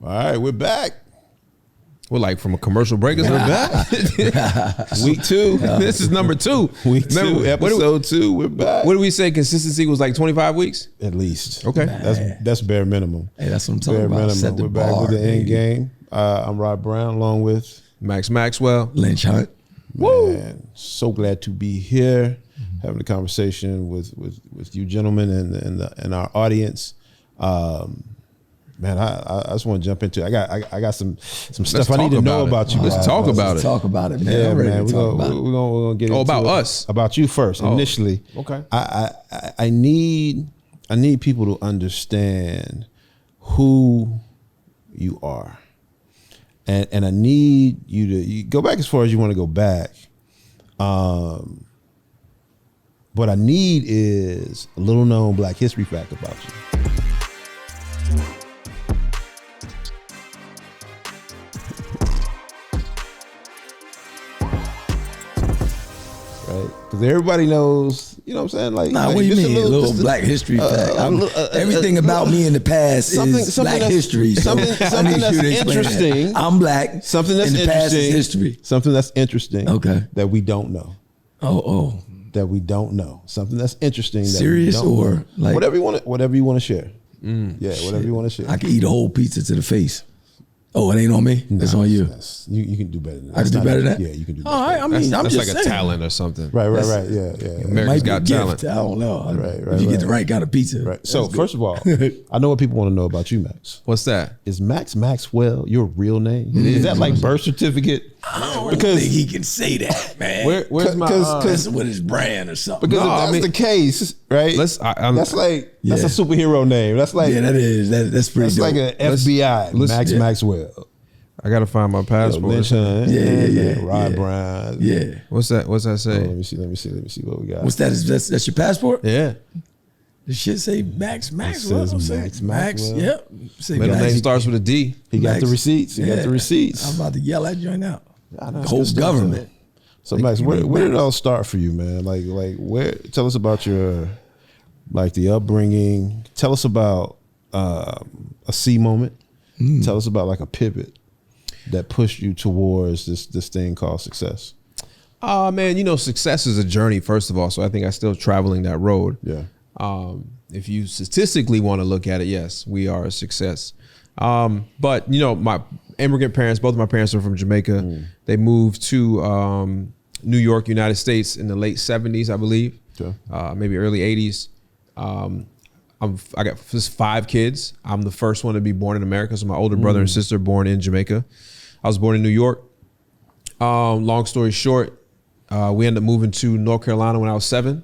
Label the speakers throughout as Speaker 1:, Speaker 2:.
Speaker 1: All right, we're back.
Speaker 2: We're like from a commercial break. We're back.
Speaker 1: Week 2.
Speaker 2: This is number 2.
Speaker 1: Week 2, episode 2. We're back.
Speaker 2: What do we say? Consistency was like 25 weeks?
Speaker 1: At least.
Speaker 2: Okay.
Speaker 1: That's bare minimum.
Speaker 3: Hey, that's what I'm talking
Speaker 1: Bare
Speaker 3: about.
Speaker 1: minimum.
Speaker 3: Set the
Speaker 1: We're back
Speaker 3: bar,
Speaker 1: with the end
Speaker 3: baby.
Speaker 1: game. I'm Rod Brown, along with
Speaker 2: Max Maxwell.
Speaker 3: Lynch Hunt.
Speaker 1: Man, so glad to be here, having a conversation with you gentlemen and our audience. Man, I just want to jump into it. I got some stuff I need to know about you guys.
Speaker 2: Let's talk about it.
Speaker 3: Talk about it, man.
Speaker 1: Yeah,
Speaker 3: I'm ready
Speaker 1: man.
Speaker 3: to talk about it.
Speaker 1: We're gonna get into
Speaker 2: about
Speaker 1: it.
Speaker 2: us.
Speaker 1: About you first, initially.
Speaker 2: Okay.
Speaker 1: I need people to understand who you are. And I need you to go back as far as you want to go back. What I need is a little known Black history fact about you. Right? Because everybody knows, you know what I'm saying? Like,
Speaker 3: Nah, what do you mean? A little Black history fact. Everything about me in the past is Black history. So
Speaker 1: something that's interesting.
Speaker 3: That. I'm Black.
Speaker 1: Something that's
Speaker 3: in the
Speaker 1: interesting.
Speaker 3: past is history.
Speaker 1: Something that's interesting.
Speaker 3: Okay.
Speaker 1: That we don't know.
Speaker 3: Oh.
Speaker 1: That we don't know. Something that's interesting. That
Speaker 3: Serious
Speaker 1: we don't
Speaker 3: or
Speaker 1: know.
Speaker 3: like
Speaker 1: whatever you want to share. Yeah, whatever you want to share.
Speaker 3: I can eat a whole pizza to the face. Oh, it ain't on me. It's on you.
Speaker 1: You can do better than that.
Speaker 3: I can do better than that?
Speaker 1: Yeah, you can do better.
Speaker 3: All right. I mean, I'm
Speaker 2: That's
Speaker 3: just
Speaker 2: like
Speaker 3: saying.
Speaker 2: a talent or something.
Speaker 1: Right. Yeah.
Speaker 2: America's
Speaker 3: Might
Speaker 2: Got
Speaker 3: be a
Speaker 2: Talent.
Speaker 3: gift. I don't know.
Speaker 1: Right,
Speaker 3: if you get the right kind of pizza.
Speaker 1: Right. So first of all, I know what people want to know about you, Max.
Speaker 2: What's that?
Speaker 1: Is Max Maxwell your real name? Is that like birth certificate?
Speaker 3: I don't think he can say that, man.
Speaker 2: Where's my?
Speaker 3: That's with his brand or something.
Speaker 1: Because
Speaker 2: No,
Speaker 1: if that's the case, right?
Speaker 2: Let's.
Speaker 1: That's like
Speaker 3: Yeah.
Speaker 1: that's a superhero name. That's like
Speaker 3: that is. That's pretty
Speaker 1: that's
Speaker 3: dope.
Speaker 1: like an FBI. Max Maxwell.
Speaker 2: I gotta find my passport.
Speaker 1: Lynch Hunt.
Speaker 3: Yeah.
Speaker 1: Rod Brown.
Speaker 3: Yeah.
Speaker 2: What's that? What's that
Speaker 1: Oh,
Speaker 2: say?
Speaker 1: let me see what we got.
Speaker 3: What's that? That's your passport?
Speaker 2: Yeah.
Speaker 3: The shit say Max
Speaker 1: says Max Maxwell.
Speaker 3: Yep. Say
Speaker 2: Middle
Speaker 3: Max.
Speaker 2: name starts with a D.
Speaker 1: He got
Speaker 3: Max.
Speaker 1: the receipts. He got the receipts.
Speaker 3: I'm about to yell at you right now.
Speaker 1: I know,
Speaker 3: The
Speaker 1: it's
Speaker 3: whole
Speaker 1: good stuff,
Speaker 3: government.
Speaker 1: So Max, where did it all start for you, man? Like where? Tell us about your the upbringing. Tell us about a C moment. Tell us about like a pivot that pushed you towards this thing called success.
Speaker 2: Man, success is a journey, first of all. So I think I'm still traveling that road.
Speaker 1: Yeah.
Speaker 2: If you statistically want to look at it, yes, we are a success. But my immigrant parents, both of my parents are from Jamaica. They moved to New York, United States in the late 70s, I believe.
Speaker 1: Okay.
Speaker 2: Maybe early 80s. I got just 5 kids. I'm the first one to be born in America. So my older brother and sister born in Jamaica. I was born in New York. Long story short, we ended up moving to North Carolina when I was 7.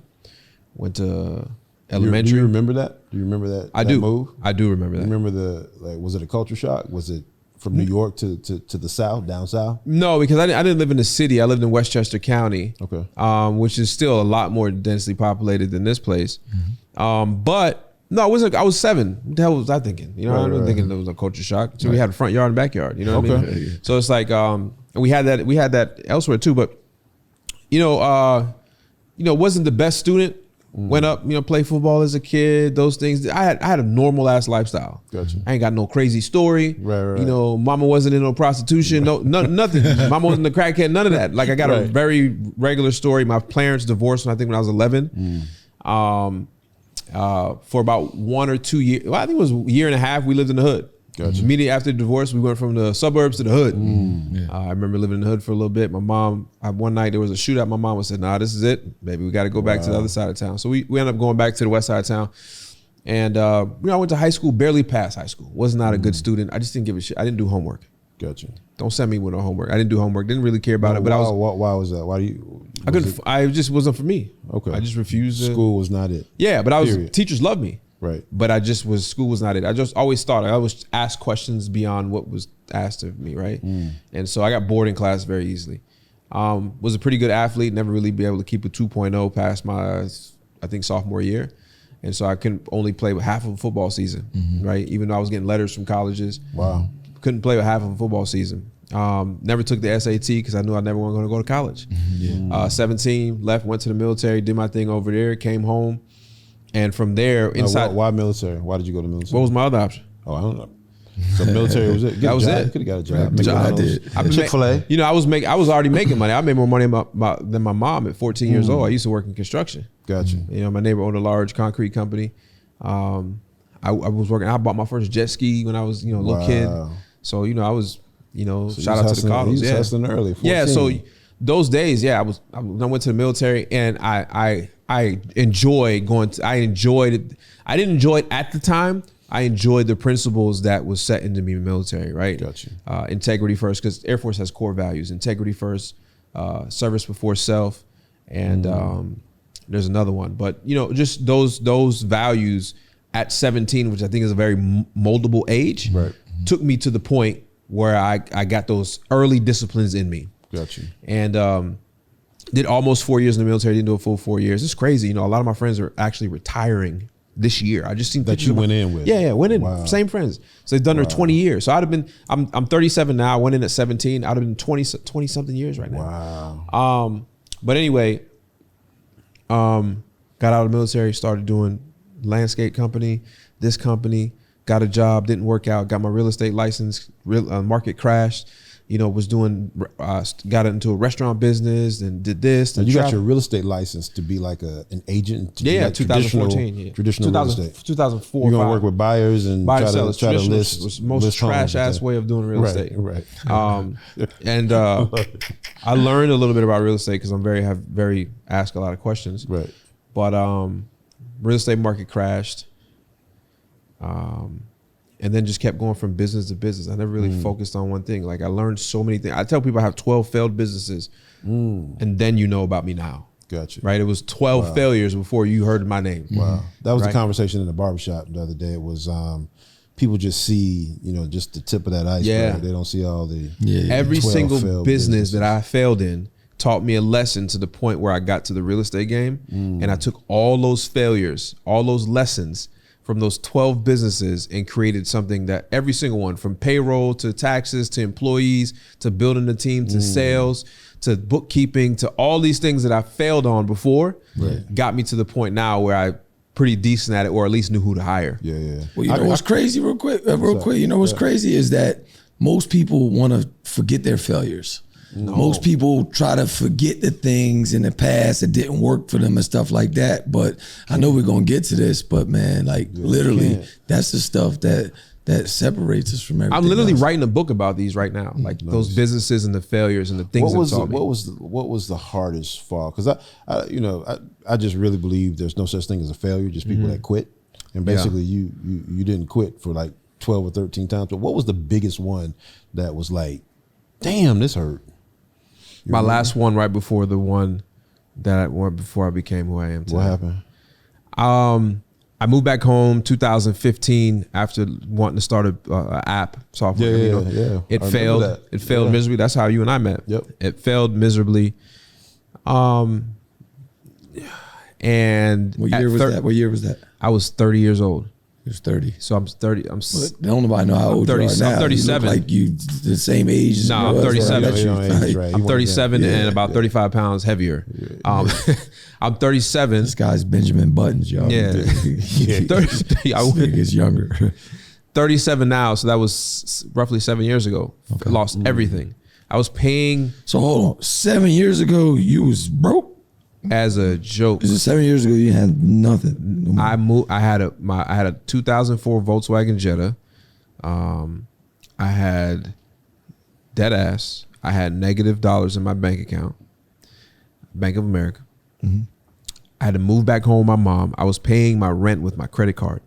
Speaker 2: Went to elementary.
Speaker 1: Do you remember that? Do you remember that?
Speaker 2: I do.
Speaker 1: Move?
Speaker 2: I do remember that.
Speaker 1: You remember was it a culture shock? Was it from New York to the South, down South?
Speaker 2: No, because I didn't live in the city. I lived in Westchester County,
Speaker 1: Okay.
Speaker 2: Which is still a lot more densely populated than this place. But no, I was 7. What the hell was I thinking? I wasn't thinking there was a culture shock. So we had a front yard and backyard. You know what I mean? So it's like, and we had that elsewhere too. But wasn't the best student. Went up, played football as a kid, those things. I had a normal ass lifestyle.
Speaker 1: Gotcha.
Speaker 2: I ain't got no crazy story.
Speaker 1: Right.
Speaker 2: Mama wasn't in no prostitution, nothing. Mama wasn't a crackhead, none of that. Like I got a very regular story. My parents divorced when I was 11. For about 1 or 2 years, I think it was a year and a half, we lived in the hood.
Speaker 1: Gotcha.
Speaker 2: Immediately after the divorce, we went from the suburbs to the hood. I remember living in the hood for a little bit. My mom, one night there was a shootout. My mom said, "Nah, this is it. Maybe we got to go back to the other side of town." So we ended up going back to the west side of town. And I went to high school, barely passed high school. Was not a good student. I just didn't give a shit. I didn't do homework.
Speaker 1: Gotcha.
Speaker 2: Don't send me with no homework. I didn't do homework. Didn't really care about it. But
Speaker 1: why was that? Why do you?
Speaker 2: I couldn't. I just wasn't for me.
Speaker 1: Okay.
Speaker 2: I just refused.
Speaker 1: School was not it.
Speaker 2: Yeah, but teachers loved me.
Speaker 1: Right.
Speaker 2: But school was not it. I just always thought, I always asked questions beyond what was asked of me, right? And so I got bored in class very easily. Was a pretty good athlete, never really be able to keep a 2.0 past my, I think, sophomore year. And so I couldn't only play with half of a football season, right? Even though I was getting letters from colleges.
Speaker 1: Wow.
Speaker 2: Couldn't play with half of a football season. Never took the SAT because I knew I never was going to go to college. 17, left, went to the military, did my thing over there, came home. And from there, inside.
Speaker 1: Why military? Why did you go to military?
Speaker 2: What was my other option?
Speaker 1: Oh, I don't know. So military was it?
Speaker 2: That was it.
Speaker 1: Could have got a job.
Speaker 3: I did.
Speaker 1: Chick-fil-A.
Speaker 2: You know, I was already making money. I made more money than my mom at 14 years old. I used to work in construction.
Speaker 1: Gotcha.
Speaker 2: You know, my neighbor owned a large concrete company. I was working. I bought my first jet ski when I was, you know, a little kid. So, you know, I was, you know,
Speaker 1: So
Speaker 2: shout out to the Cardinals.
Speaker 1: Yeah, hustling early. 14.
Speaker 2: Yeah. So those days, I went to the military, and I enjoyed going to. I enjoyed it. I didn't enjoy it at the time. I enjoyed the principles that was set into me in the military. Right.
Speaker 1: Gotcha.
Speaker 2: Integrity first, because Air Force has core values: integrity first, service before self, and there's another one. But you know, just those values at 17, which I think is a very moldable age,
Speaker 1: right,
Speaker 2: took me to the point where I got those early disciplines in me.
Speaker 1: Gotcha.
Speaker 2: And did almost 4 years in the military. Didn't do a full 4 years. It's crazy. You know, a lot of my friends are actually retiring this year. I just seen
Speaker 1: that you went in with.
Speaker 2: Yeah, went in.
Speaker 1: Wow.
Speaker 2: Same friends. So they've done their 20 years. So I'd have been. I'm 37 now. I went in at 17. I'd have been 20 something years right now.
Speaker 1: Wow.
Speaker 2: But anyway, got out of the military. Started doing landscape company. This company. Got a job. Didn't work out. Got my real estate license. Market crashed. You know, was doing, got into a restaurant business and did this.
Speaker 1: And you got your real estate license to be like an agent? To
Speaker 2: Yeah,
Speaker 1: like
Speaker 2: 2014.
Speaker 1: Traditional real estate.
Speaker 2: 2004.
Speaker 1: You're going to work with buyers and try to list.
Speaker 2: Was the most trash ass way of doing real estate.
Speaker 1: Right.
Speaker 2: And I learned a little bit about real estate because I'm very ask a lot of questions.
Speaker 1: Right.
Speaker 2: But real estate market crashed. And then just kept going from business to business. I never really focused on one thing. Like I learned so many things. I tell people I have 12 failed businesses, and then you know about me now.
Speaker 1: Gotcha.
Speaker 2: Right? It was 12 failures before you heard my name.
Speaker 1: Wow. That was the conversation in the barbershop the other day. It was people just see, you know, just the tip of that iceberg.
Speaker 2: Yeah.
Speaker 1: They don't see all the
Speaker 2: Every
Speaker 1: 12
Speaker 2: single
Speaker 1: failed
Speaker 2: business that I failed in taught me a lesson to the point where I got to the real estate game, and I took all those failures, all those lessons from those 12 businesses and created something that every single one, from payroll to taxes to employees to building a team to sales to bookkeeping to all these things that I failed on before, got me to the point now where I pretty decent at it, or at least knew who to hire.
Speaker 1: Yeah.
Speaker 3: Well, you know what's crazy real quick, you know what's crazy is that most people want to forget their failures. No. Most people try to forget the things in the past that didn't work for them and stuff like that. But I know we're gonna get to this, but man, like literally, that's the stuff that separates us from everything.
Speaker 2: I'm literally
Speaker 3: else.
Speaker 2: writing a book about these right now, like those businesses and the failures and the things that taught me.
Speaker 1: What was the hardest fall? Because I just really believe there's no such thing as a failure, just people that quit. And basically, you didn't quit for like 12 or 13 times. But what was the biggest one that was like, damn, this hurt?
Speaker 2: My last one, right before the one before I became who I am today.
Speaker 1: What happened?
Speaker 2: I moved back home 2015 after wanting to start a app software.
Speaker 1: Yeah.
Speaker 2: It failed. It failed miserably. That's how you and I met.
Speaker 1: Yep.
Speaker 2: It failed miserably. And
Speaker 3: What year was that?
Speaker 2: I was 30 years old.
Speaker 3: He was 30.
Speaker 2: So I'm 30.
Speaker 3: Don't nobody know how old you are now.
Speaker 2: I'm 37.
Speaker 3: You look like you the same age as
Speaker 2: No, I'm 37.
Speaker 1: Right.
Speaker 2: I'm 37 and about 35 pounds heavier. I'm 37.
Speaker 3: This guy's Benjamin Buttons, y'all.
Speaker 2: Yeah. 30,
Speaker 3: I think it's younger.
Speaker 2: 37 now, so that was roughly 7 years ago. Okay. Lost everything. I was paying.
Speaker 3: So hold on, 7 years ago you was broke?
Speaker 2: As a joke.
Speaker 3: Is it 7 years ago you had nothing? No
Speaker 2: I moved. I had a 2004 Volkswagen Jetta. I had dead ass. I had negative dollars in my bank account. Bank of America. I had to move back home with my mom. I was paying my rent with my credit card.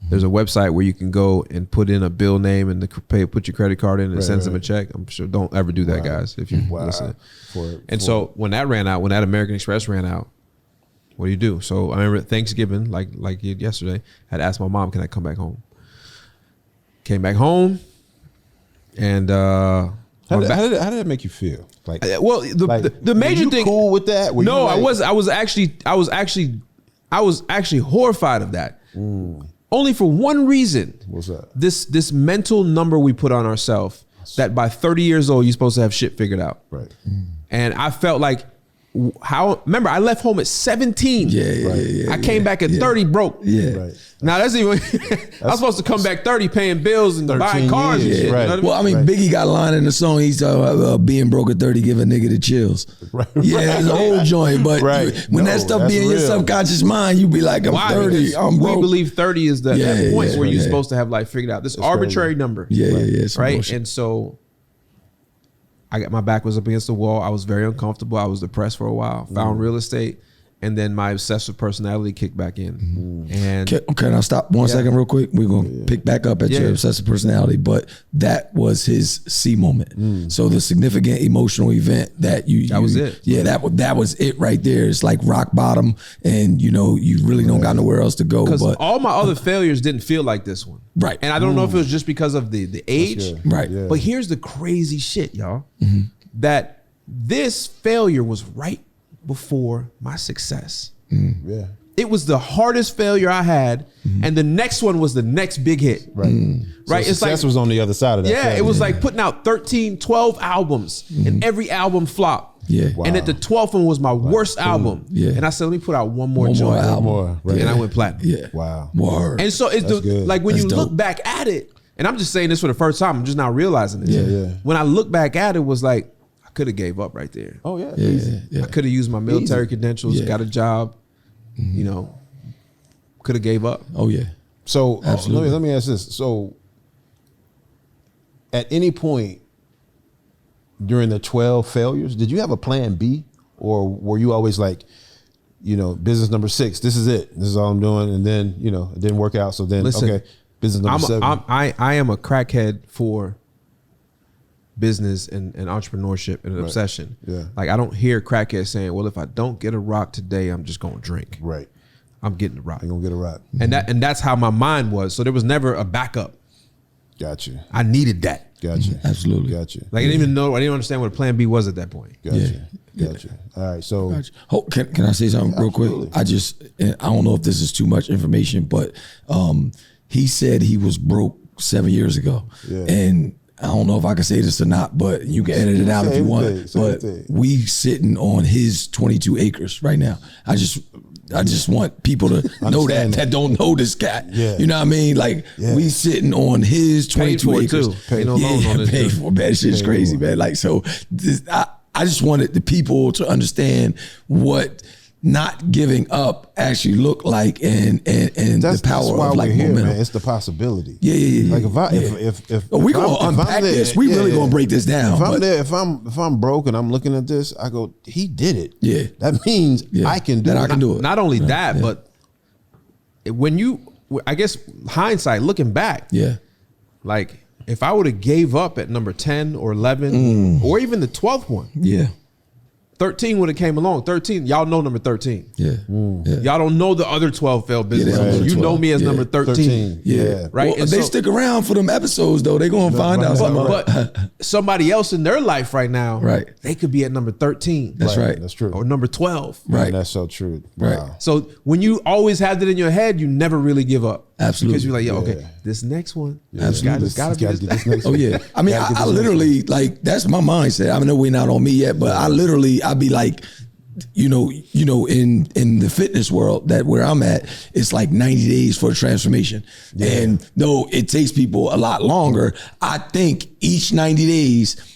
Speaker 2: There's a website where you can go and put in a bill name and put your credit card in and it sends them a check. I'm sure, don't ever do that, guys, if you listen. So when that ran out, when that American Express ran out, what do? So I remember Thanksgiving, like yesterday, I had asked my mom, can I come back home? Came back home, and
Speaker 1: how did that make you feel? Like,
Speaker 2: well, the major thing.
Speaker 1: Cool with that?
Speaker 2: No, I was actually horrified of that. Only for one reason.
Speaker 1: What's that?
Speaker 2: This mental number we put on ourselves that by 30 years old you're supposed to have shit figured out.
Speaker 1: Right.
Speaker 2: And I felt like remember, I left home at 17. I came back at 30 broke. Now that's even, I was supposed to come back 30 paying bills and buying cars and shit.
Speaker 1: Right.
Speaker 2: You know
Speaker 3: Well, I mean, Biggie got a line in the song. He's talking about being broke at 30, give a nigga the chills. Yeah, it's a whole joint. But when that stuff be in your subconscious mind, you be like, I'm 30, I'm broke.
Speaker 2: We believe 30 is that point where you're supposed to have life figured out. This arbitrary number. Right? And so my back was up against the wall. I was very uncomfortable. I was depressed for a while. Found real estate. And then my obsessive personality kicked back in. And
Speaker 3: can I stop 1 second real quick? We're going to pick back up at your obsessive personality, but that was his C moment. So the significant emotional event that that
Speaker 2: was it.
Speaker 3: Yeah, that was it right there. It's like rock bottom, and you really don't got nowhere else to go.
Speaker 2: Because
Speaker 3: but
Speaker 2: all my other failures didn't feel like this one.
Speaker 3: Right.
Speaker 2: And I don't know if it was just because of the age.
Speaker 3: Right.
Speaker 1: Yeah.
Speaker 2: But here's the crazy shit, y'all. That this failure was right before my success. It was the hardest failure I had, and the next one was the next big hit.
Speaker 1: Right.
Speaker 2: Right.
Speaker 1: So
Speaker 2: It's
Speaker 1: success
Speaker 2: like,
Speaker 1: was on the other side of that.
Speaker 2: yeah, it was like putting out 13, 12 albums, and every album flopped. And at the 12th one was my worst album. And I said, let me put out one more joint. And I went platinum.
Speaker 1: Wow.
Speaker 3: Word.
Speaker 2: And so it's like when you look back at it, and I'm just saying this for the first time, I'm just now realizing this. When I look back at it, was like, I could have gave up right there.
Speaker 1: Oh yeah.
Speaker 2: I could have used my military credentials, got a job, could have gave up.
Speaker 3: Oh yeah.
Speaker 1: So let me ask this. So at any point during the 12 failures, did you have a plan B, or were you always like, business number 6, this is it, this is all I'm doing, and then it didn't work out, so then okay, business number 7.
Speaker 2: I am a crackhead for business and entrepreneurship and an obsession. Like I don't hear crackheads saying, well, if I don't get a rock today, I'm just gonna drink.
Speaker 1: Right.
Speaker 2: I'm getting a rock.
Speaker 1: I'm gonna get a rock.
Speaker 2: And that's how my mind was. So there was never a backup.
Speaker 1: Gotcha.
Speaker 2: I needed that.
Speaker 1: Gotcha.
Speaker 3: Absolutely.
Speaker 1: Gotcha.
Speaker 2: Like I didn't understand what a plan B was at that point.
Speaker 1: Gotcha. Gotcha. All right. So
Speaker 3: can I say something real quick? I don't know if this is too much information, but he said he was broke 7 years ago. And I don't know if I can say this or not, but you can edit it out if you want. But we sitting on his 22 acres right now. I just want people to know that don't know this guy. You know what I mean? Like we sitting on his 22 acres.
Speaker 2: Paid no loan on this.
Speaker 3: Paid for that shit's crazy, man. Like so, I just wanted the people to understand what not giving up actually look like, and the power of like momentum.
Speaker 1: Man. It's the possibility.
Speaker 3: Like
Speaker 1: if
Speaker 3: we gonna unpack this, we really gonna break this down.
Speaker 1: If I'm broke and I'm looking at this, I go, he did it. That means I can do it.
Speaker 3: I can do it.
Speaker 2: Not only that, but when I guess hindsight, looking back, like if I would have gave up at number 10 or 11 or even the 12th one, 13 would have came along. 13, y'all know number 13. Y'all don't know the other 12 failed businesses. You know me as number 13. Right?
Speaker 3: Well, they stick around for them episodes though. They gonna find out something.
Speaker 2: But somebody else in their life right now, they could be at number 13.
Speaker 3: That's right.
Speaker 1: That's true.
Speaker 2: Or number 12.
Speaker 1: Right. That's so true. Wow.
Speaker 2: So when you always have that in your head, you never really give up.
Speaker 3: Absolutely.
Speaker 2: Because you're like, okay, this next one.
Speaker 3: Absolutely.
Speaker 2: Gotta be this next
Speaker 3: one. Oh yeah. I mean, I literally like that's my mindset. I know we're not on me yet, but I'd be like, in the fitness world that where I'm at, it's like 90 days for a transformation. And though it takes people a lot longer, I think each 90 days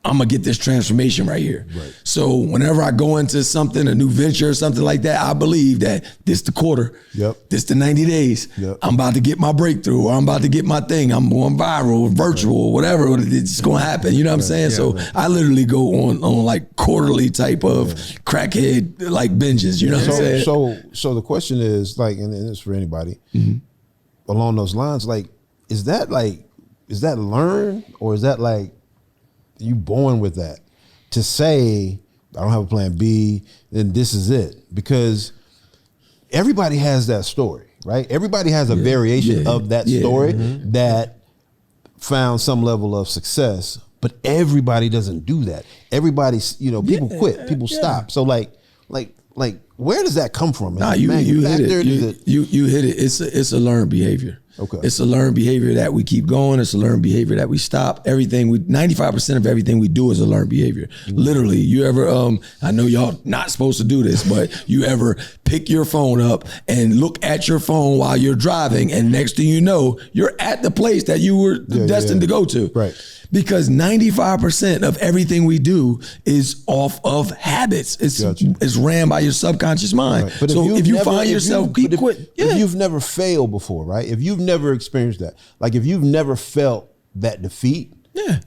Speaker 3: I'm gonna get this transformation right here. So whenever I go into something, a new venture or something like that, I believe that this the quarter, this the 90 days. I'm about to get my breakthrough, or I'm about to get my thing. I'm going viral, virtual, whatever. It's gonna happen. You know what I'm saying? So I literally go on like quarterly type of crackhead like binges. You know what I'm saying?
Speaker 1: So the question is like, and it's for anybody along those lines. Like, is that learned, or is that like you born with that to say, I don't have a plan B, then this is it? Because everybody has that story, right? Everybody has a variation of that story that found some level of success, but everybody doesn't do that. Everybody's, people quit, people stop. So like, where does that come from?
Speaker 3: Nah, you hit it. You hit it. It's a learned behavior.
Speaker 1: Okay.
Speaker 3: It's a learned behavior that we keep going. It's a learned behavior that we stop. 95% of everything we do is a learned behavior. Literally, you ever, I know y'all not supposed to do this, but you ever pick your phone up and look at your phone while you're driving, and next thing you know, you're at the place that you were destined to go to.
Speaker 1: Right.
Speaker 3: Because 95% of everything we do is off of habits. It's ran by your subconscious mind.
Speaker 1: Right. But
Speaker 3: so if you find yourself, quit.
Speaker 1: If you've never failed before, right? If you've never experienced that, like if you've never felt that defeat,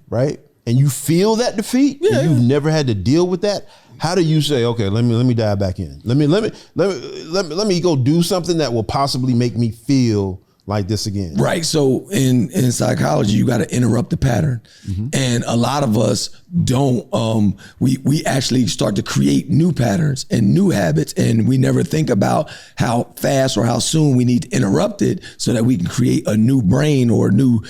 Speaker 1: right? And you feel that defeat, and you've never had to deal with that. How do you say, okay, let me dive back in. Let me go do something that will possibly make me feel like this again.
Speaker 3: Right. So in psychology, you got to interrupt the pattern. And a lot of us don't, we actually start to create new patterns and new habits, and we never think about how fast or how soon we need to interrupt it so that we can create a new brain or a new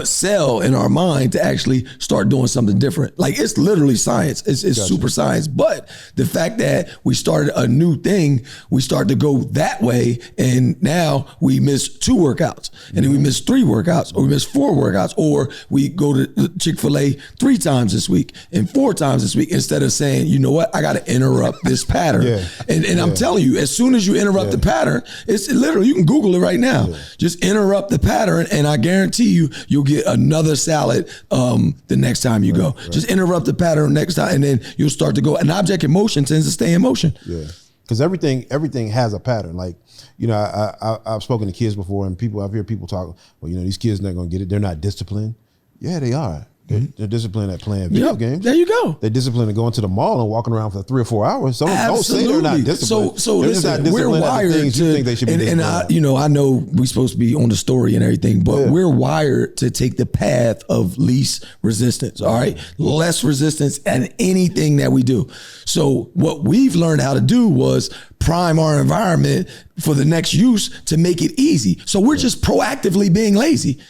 Speaker 3: cell in our mind to actually start doing something different. Like, it's literally science. It's super science. But the fact that we started a new thing, we start to go that way, and now we miss 2 workouts, and then we miss 3 workouts, or we miss 4 workouts, or we go to Chick-fil-A 3 times this week and 4 times this week, instead of saying, you know what, I got to interrupt this pattern. And I'm telling you, as soon as you interrupt the pattern, it's literally, you can Google it right now. Just interrupt the pattern, and I guarantee you'll get another salad the next time you go. Just interrupt the pattern next time, and then you'll start to go. An object in motion tends to stay in motion.
Speaker 1: Yeah, because everything has a pattern. Like, you know, I've spoken to kids before, and I've heard people talk, well, you know, these kids not gonna get it. They're not disciplined. Yeah, they are. They're disciplined at playing video games.
Speaker 3: There you go.
Speaker 1: They're disciplined at going to the mall and walking around for 3 or 4 hours. So don't say they're not disciplined.
Speaker 3: So listen, we're wired to
Speaker 1: think they should be
Speaker 3: and I know we're supposed to be on the story and everything, but we're wired to take the path of least resistance. All right, less resistance at anything that we do. So what we've learned how to do was prime our environment for the next use to make it easy. So we're just proactively being lazy.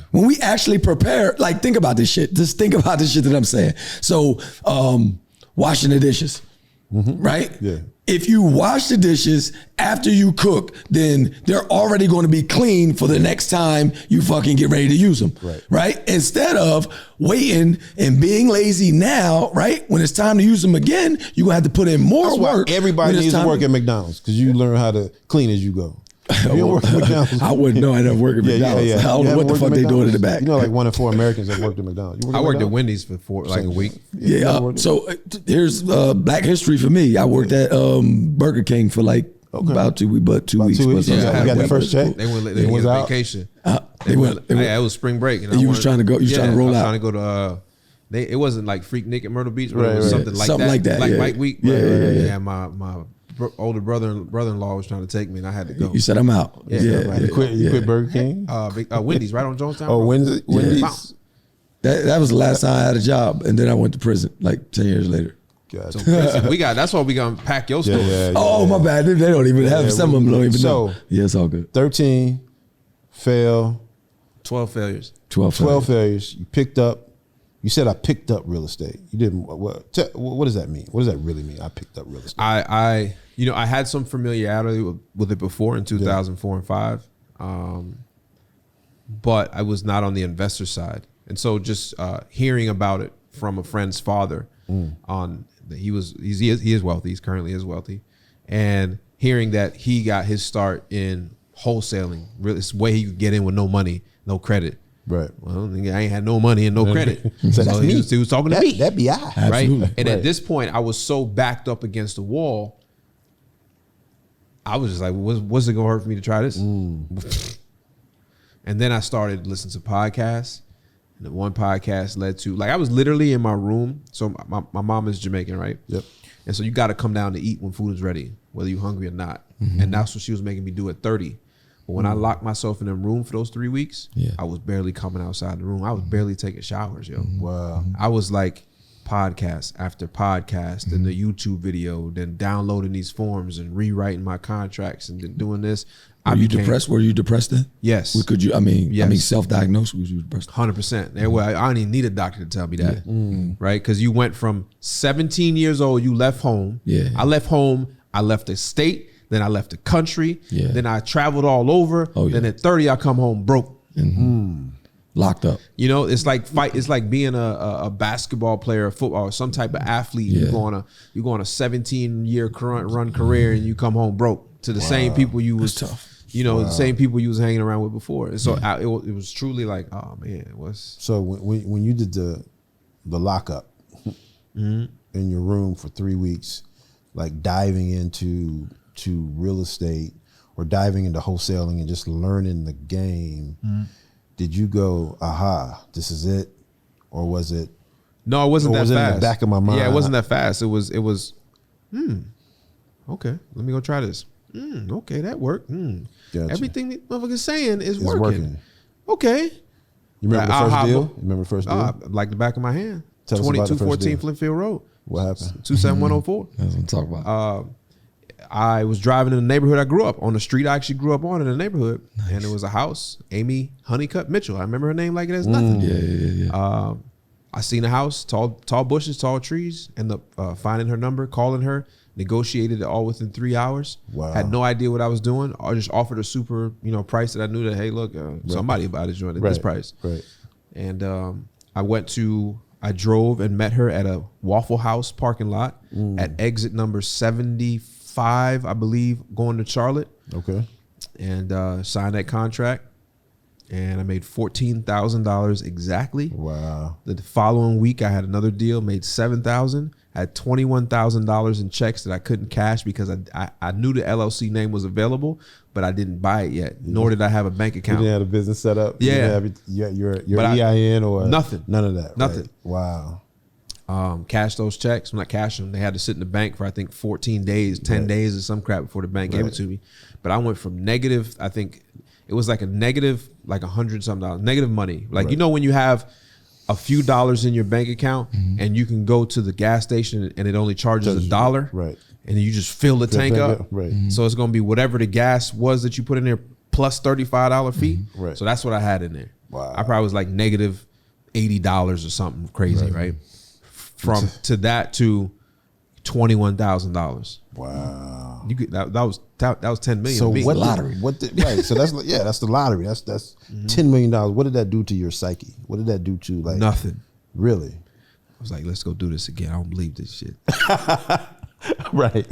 Speaker 3: When we actually prepare, like, think about this shit. Just think about this shit that I'm saying. So washing the dishes, right? If you wash the dishes after you cook, then they're already going to be clean for the next time you fucking get ready to use them, right? Instead of waiting and being lazy now, right? When it's time to use them again, you're going to have to put in more work.
Speaker 1: Everybody needs to work at McDonald's, because you learn how to clean as you go. You don't work at McDonald's.
Speaker 3: I wouldn't know. I never work at McDonald's. I don't know what the fuck they doing in the back.
Speaker 1: You know, like 1 in 4 Americans that worked at McDonald's.
Speaker 2: I worked at Wendy's for like a week.
Speaker 3: So here's Black history for me. I worked at Burger King for like about 2 weeks. About 2 weeks.
Speaker 1: We got the first check.
Speaker 2: They went on vacation. It was spring break. And
Speaker 3: you was trying to go. You was trying to roll out.
Speaker 2: Trying to go to. It wasn't like Freak Nick at Myrtle Beach, but it was something like that. Like White Week. Yeah. My older brother-in-law was trying to take me, and I had to go.
Speaker 3: You said I'm out.
Speaker 1: You quit Burger King?
Speaker 2: Wendy's, right on Jonestown.
Speaker 1: Oh, Wendy's.
Speaker 3: That was the last time I had a job, and then I went to prison like 10 years later.
Speaker 2: So that's why we gonna pack your story.
Speaker 3: My bad. They don't even have some of them. Don't even know. Yeah, it's all good.
Speaker 1: 13 fail.
Speaker 2: 12 failures.
Speaker 3: 12
Speaker 1: failures. You picked up. You said I picked up real estate. You didn't. What does that mean? What does that really mean? I picked up real estate.
Speaker 2: I had some familiarity with it before in 2004 and 5, but I was not on the investor side, and so just hearing about it from a friend's father, he is wealthy. He's currently wealthy, and hearing that he got his start in wholesaling, really, it's the way he could get in with no money, no credit.
Speaker 1: Right.
Speaker 2: Well, I ain't had no money and no credit. So he was talking to me.
Speaker 1: That be I.
Speaker 2: Right.
Speaker 3: Absolutely.
Speaker 2: And at this point, I was so backed up against the wall, I was just like, what's it gonna hurt for me to try this? And then I started listening to podcasts. And the one podcast led to, like, I was literally in my room. So my mom is Jamaican, right?
Speaker 1: Yep.
Speaker 2: And so you got to come down to eat when food is ready, whether you're hungry or not. And that's what she was making me do at 30. But when I locked myself in a room for those 3 weeks, I was barely coming outside the room. I was barely taking showers, yo.
Speaker 1: Wow.
Speaker 2: I was like podcast after podcast, and the YouTube video, then downloading these forms and rewriting my contracts and then doing this.
Speaker 3: Were you depressed? Were you depressed then?
Speaker 2: Yes.
Speaker 3: Could you? I mean, self-diagnosed. Was you depressed?
Speaker 2: 100%. I don't even need a doctor to tell me that, right? Because you went from 17 years old, you left home.
Speaker 3: Yeah.
Speaker 2: I left home. I left the state Then I left the country.
Speaker 3: Yeah.
Speaker 2: Then I traveled all over.
Speaker 3: Oh, yeah.
Speaker 2: Then at 30, I come home broke.
Speaker 3: Locked up.
Speaker 2: You know, it's like It's like being a basketball player, a football, or some type of athlete.
Speaker 3: Yeah.
Speaker 2: You go on a 17-year run career, and you come home broke to the same people you was
Speaker 3: tough.
Speaker 2: You know, the same people you was hanging around with before. And so it was truly like, oh man, it was.
Speaker 1: So when you did the lockup in your room for 3 weeks, like diving into real estate or diving into wholesaling and just learning the game, did you go, aha, this is it? Or was it?
Speaker 2: No, it wasn't that fast.
Speaker 1: In the back of my mind?
Speaker 2: Yeah, it wasn't that fast. It was, okay, let me go try this. Okay, that worked.
Speaker 1: Gotcha.
Speaker 2: Everything the motherfucker's saying is working. Okay.
Speaker 1: You remember the first deal? You remember the first deal?
Speaker 2: Like the back of my hand.
Speaker 1: Tell us about the first
Speaker 2: 2214
Speaker 1: deal.
Speaker 2: Flintfield Road.
Speaker 1: What happened?
Speaker 2: 27104.
Speaker 3: That's what I'm talking about.
Speaker 2: I was driving in the neighborhood I grew up on, the street I actually grew up on in the neighborhood, and it was a house. Amy Honeycutt Mitchell. I remember her name like it has nothing.
Speaker 3: Yeah.
Speaker 2: I seen a house, tall bushes, tall trees. Ended up finding her number, calling her, negotiated it all within 3 hours.
Speaker 1: Wow.
Speaker 2: Had no idea what I was doing. I just offered a super, price that I knew that, hey, look, somebody about to join at this price.
Speaker 1: Right.
Speaker 2: And I drove and met her at a Waffle House parking lot at exit number 75, I believe, going to Charlotte.
Speaker 1: Okay.
Speaker 2: And signed that contract. And I made $14,000 exactly.
Speaker 1: Wow.
Speaker 2: The following week, I had another deal, made $7,000. I had $21,000 in checks that I couldn't cash because I knew the LLC name was available, but I didn't buy it yet. Nor did I have a bank account.
Speaker 1: You didn't have a business set up?
Speaker 2: Yeah.
Speaker 1: You didn't have your EIN or
Speaker 2: nothing.
Speaker 1: None of that.
Speaker 2: Nothing.
Speaker 1: Right? Wow.
Speaker 2: Cashed those checks. I'm not cashing them. They had to sit in the bank for I think 14 days, 10 days or some crap before the bank gave it to me. But I went from negative, I think it was like a negative, like $100-something, negative money. Like, you know, when you have a few dollars in your bank account and you can go to the gas station and it only charges $1.
Speaker 1: Right.
Speaker 2: And you just fill the tank up.
Speaker 1: Right.
Speaker 2: So it's going to be whatever the gas was that you put in there plus $35 fee.
Speaker 1: Right.
Speaker 2: So that's what I had in there.
Speaker 1: Wow.
Speaker 2: I probably was like negative $80 or something crazy, right? From to that to $21,000.
Speaker 1: Wow.
Speaker 2: You could, that was 10 million.
Speaker 1: So
Speaker 2: to me.
Speaker 1: what
Speaker 3: lottery.
Speaker 1: Right. So that's the lottery. That's $10 million. What did that do to your psyche? What did that do to like
Speaker 2: nothing?
Speaker 1: Really?
Speaker 2: I was like, let's go do this again. I don't believe this shit.
Speaker 1: Right.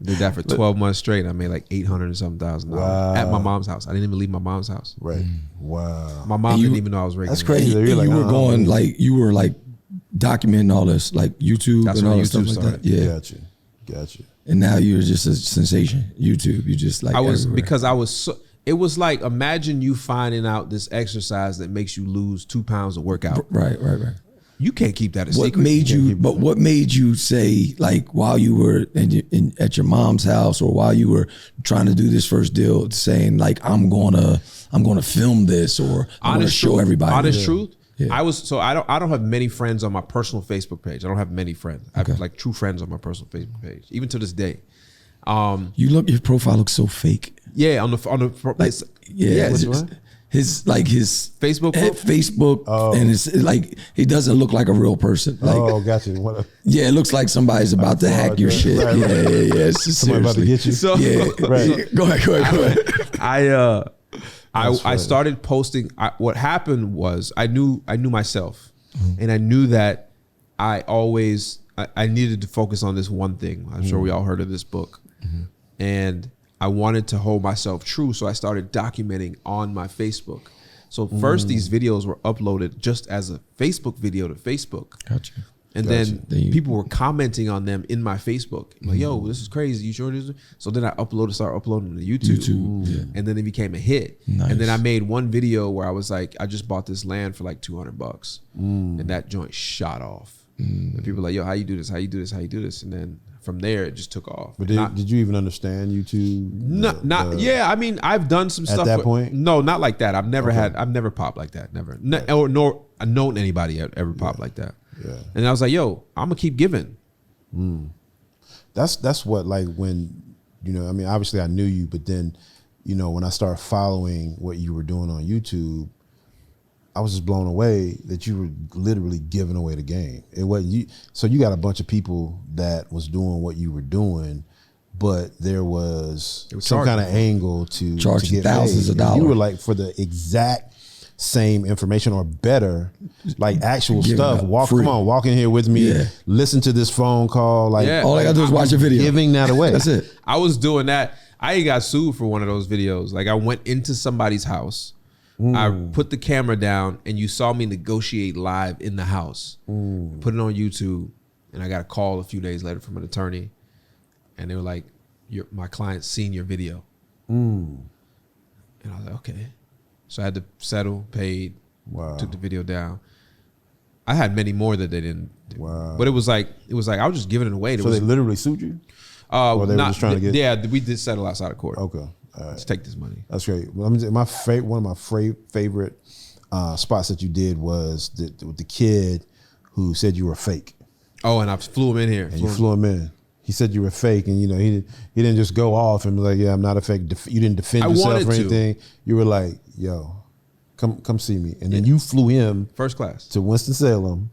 Speaker 2: Did that for 12 months straight. I made like $800 and something thousand at my mom's house. I didn't even leave my mom's house.
Speaker 1: Right. Wow.
Speaker 2: My mom didn't even know I was regular.
Speaker 1: That's crazy.
Speaker 3: And
Speaker 1: You're
Speaker 3: you were going like, you were like documenting all this, like YouTube
Speaker 2: That's
Speaker 3: and all
Speaker 2: when
Speaker 3: that stuff
Speaker 2: YouTube
Speaker 3: like that. Yeah.
Speaker 1: Got you.
Speaker 3: And now you're just a sensation. YouTube, you just like
Speaker 2: I was
Speaker 3: everywhere.
Speaker 2: because I was so, it was like, imagine you finding out this exercise that makes you lose 2 pounds of workout.
Speaker 3: Right.
Speaker 2: You can't keep that a
Speaker 3: What
Speaker 2: secret.
Speaker 3: made you? But what made you say, like, while you were at your mom's house, or while you were trying to do this first deal, saying like, I'm gonna film this, or I'm gonna show everybody.
Speaker 2: Honest truth.
Speaker 3: Yeah.
Speaker 2: I don't have many friends on my personal Facebook page. I don't have many friends. I have like true friends on my personal Facebook page, even to this day.
Speaker 3: Your profile looks so fake.
Speaker 2: Yeah, on the
Speaker 3: Like, his
Speaker 2: Facebook
Speaker 3: Facebook, and it's like he doesn't look like a real person. Like,
Speaker 1: got you.
Speaker 3: yeah, it looks like somebody's about to hack your shit.
Speaker 1: Right.
Speaker 3: Yeah. It's just
Speaker 1: Somebody about to get you.
Speaker 2: So,
Speaker 3: Yeah,
Speaker 1: Right.
Speaker 3: Go ahead.
Speaker 2: I started posting. What happened was I knew myself, and I knew that I needed to focus on this one thing. I'm sure we all heard of this book, and I wanted to hold myself true. So I started documenting on my Facebook. So first these videos were uploaded just as a Facebook video to Facebook.
Speaker 3: Gotcha.
Speaker 2: And then people were commenting on them in my Facebook. Like, yo, this is crazy. You sure this is? So then I started uploading to YouTube. And then it became a hit.
Speaker 3: Nice.
Speaker 2: And then I made one video where I was like, I just bought this land for like $200. And that joint shot off. And people were like, yo, how you do this? How you do this? How you do this? And then from there, it just took off.
Speaker 1: But did you even understand YouTube?
Speaker 2: Yeah, I mean, I've done some stuff.
Speaker 1: At that point?
Speaker 2: No, not like that. I've never popped like that. Never. Nor known anybody ever popped like that.
Speaker 1: Yeah.
Speaker 2: And I was like, yo, I'm gonna keep giving.
Speaker 1: That's what, like, when, you know, I mean, obviously I knew you, but then, you know, when I started following what you were doing on YouTube, I was just blown away that you were literally giving away the game. It wasn't you. So you got a bunch of people that was doing what you were doing, but there was
Speaker 2: was
Speaker 1: some kind of
Speaker 2: charging.
Speaker 1: angle to
Speaker 3: Charging
Speaker 1: get
Speaker 3: thousands
Speaker 1: paid.
Speaker 3: of dollars.
Speaker 1: You were like for the exact same information or better, like actual
Speaker 3: Giving
Speaker 1: stuff.
Speaker 3: out free.
Speaker 1: Come on, walk in here with me.
Speaker 3: Yeah.
Speaker 1: Listen to this phone call. Like
Speaker 2: Yeah.
Speaker 3: All I gotta do is watch a video.
Speaker 1: giving that away.
Speaker 3: That's it.
Speaker 2: I was doing that. I got sued for one of those videos. Like I went into somebody's house. I put the camera down and you saw me negotiate live in the house. Put it on YouTube, and I got a call a few days later from an attorney, and they were like, my client's seen your video. And I was like, okay. So I had to settle, paid, took the video down. I had many more that they didn't do.
Speaker 1: Wow.
Speaker 2: But it was like I was just giving it away.
Speaker 1: So they literally sued you? Or they were just trying to get...
Speaker 2: Yeah, we did settle outside of court.
Speaker 1: Okay. All right.
Speaker 2: Let's take this money.
Speaker 1: That's great. Well, one of my favorite spots that you did was with the kid who said you were fake.
Speaker 2: Oh, and I flew him in here.
Speaker 1: And you flew him in. He said you were fake, and he didn't just go off and be like, "Yeah, I'm not a fake." You didn't defend yourself or anything. You were like, "Yo, come see me," and then you flew him
Speaker 2: first class
Speaker 1: to Winston-Salem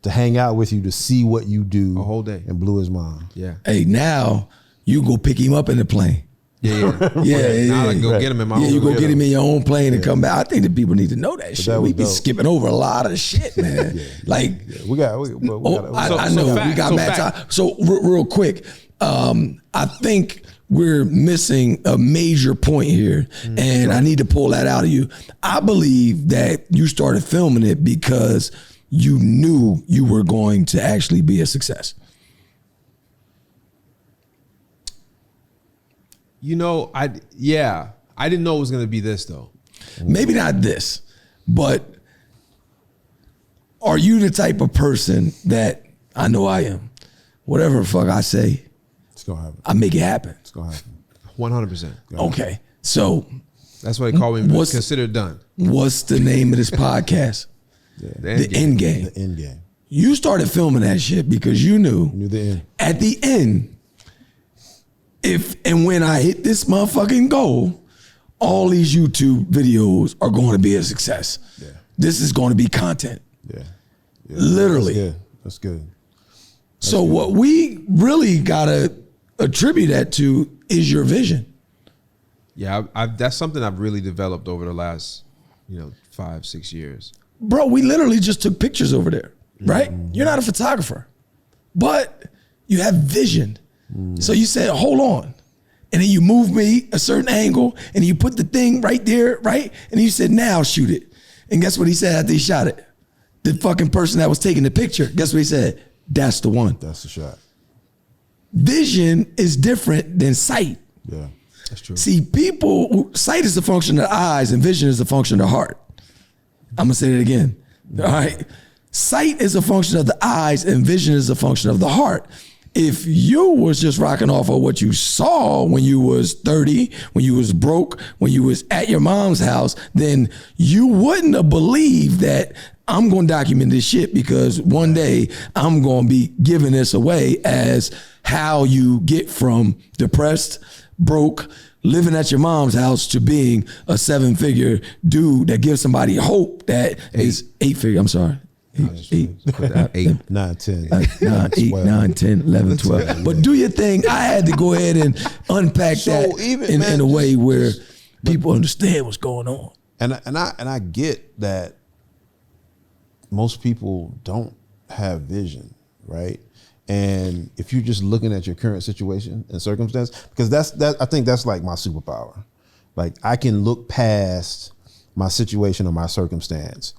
Speaker 1: to hang out with you to see what you do
Speaker 2: a whole day,
Speaker 1: and blew his mind.
Speaker 2: Yeah.
Speaker 3: Hey, now you go pick him up in the plane.
Speaker 2: Yeah.
Speaker 3: Yeah.
Speaker 2: Now I go get him in my own.
Speaker 3: Yeah, you go get him in your own plane and come back. I think the people need to know that shit.
Speaker 1: That
Speaker 3: We
Speaker 1: was
Speaker 3: be
Speaker 1: dope.
Speaker 3: skipping over a lot of shit, man. Like,
Speaker 1: We got.
Speaker 3: I know we got mad time. So real quick, I think we're missing a major point here, and I need to pull that out of you. I believe that you started filming it because you knew you were going to actually be a success.
Speaker 2: I didn't know it was gonna be this though.
Speaker 3: Maybe not this, but are you the type of person that I know I am? Whatever the fuck I say,
Speaker 1: It's gonna happen.
Speaker 3: I make it happen.
Speaker 1: It's gonna happen.
Speaker 2: 100%.
Speaker 3: Okay, so
Speaker 2: That's why they call me
Speaker 3: What's-
Speaker 2: considered done.
Speaker 3: what's the name of this podcast? The End Game.
Speaker 1: The end game.
Speaker 3: You started filming that shit because you knew
Speaker 1: Knew the end.
Speaker 3: at the end, if and when I hit this motherfucking goal, all these YouTube videos are going to be a success.
Speaker 1: Yeah.
Speaker 3: This is going to be content.
Speaker 1: Yeah.
Speaker 3: Literally.
Speaker 1: That's good.
Speaker 3: So what we really gotta attribute that to is your vision.
Speaker 2: Yeah, that's something I've really developed over the last 5-6 years.
Speaker 3: Bro, we literally just took pictures over there, right? You're not a photographer, but you have vision. So you said, hold on. And then you move me a certain angle and you put the thing right there, right? And you said, now shoot it. And guess what he said after he shot it? The fucking person that was taking the picture, guess what he said? That's the one.
Speaker 1: That's the shot.
Speaker 3: Vision is different than sight.
Speaker 1: Yeah.
Speaker 2: That's true.
Speaker 3: See, sight is a function of the eyes and vision is a function of the heart. I'm gonna say that again. All right. Sight is a function of the eyes and vision is a function of the heart. If you was just rocking off of what you saw when you was 30, when you was broke, when you was at your mom's house, then you wouldn't have believed that I'm going to document this shit because one day I'm going to be giving this away as how you get from depressed, broke, living at your mom's house to being a 7-figure dude that gives somebody hope that is 8-figure. I'm sorry.
Speaker 2: 8.
Speaker 1: 9, 10.
Speaker 3: 9, 10, 11, 12. But do your thing. I had to go ahead and unpack that in a way where people understand what's going on.
Speaker 1: And I get that most people don't have vision, right? And if you're just looking at your current situation and circumstance, because I think that's like my superpower. Like I can look past my situation or my circumstance.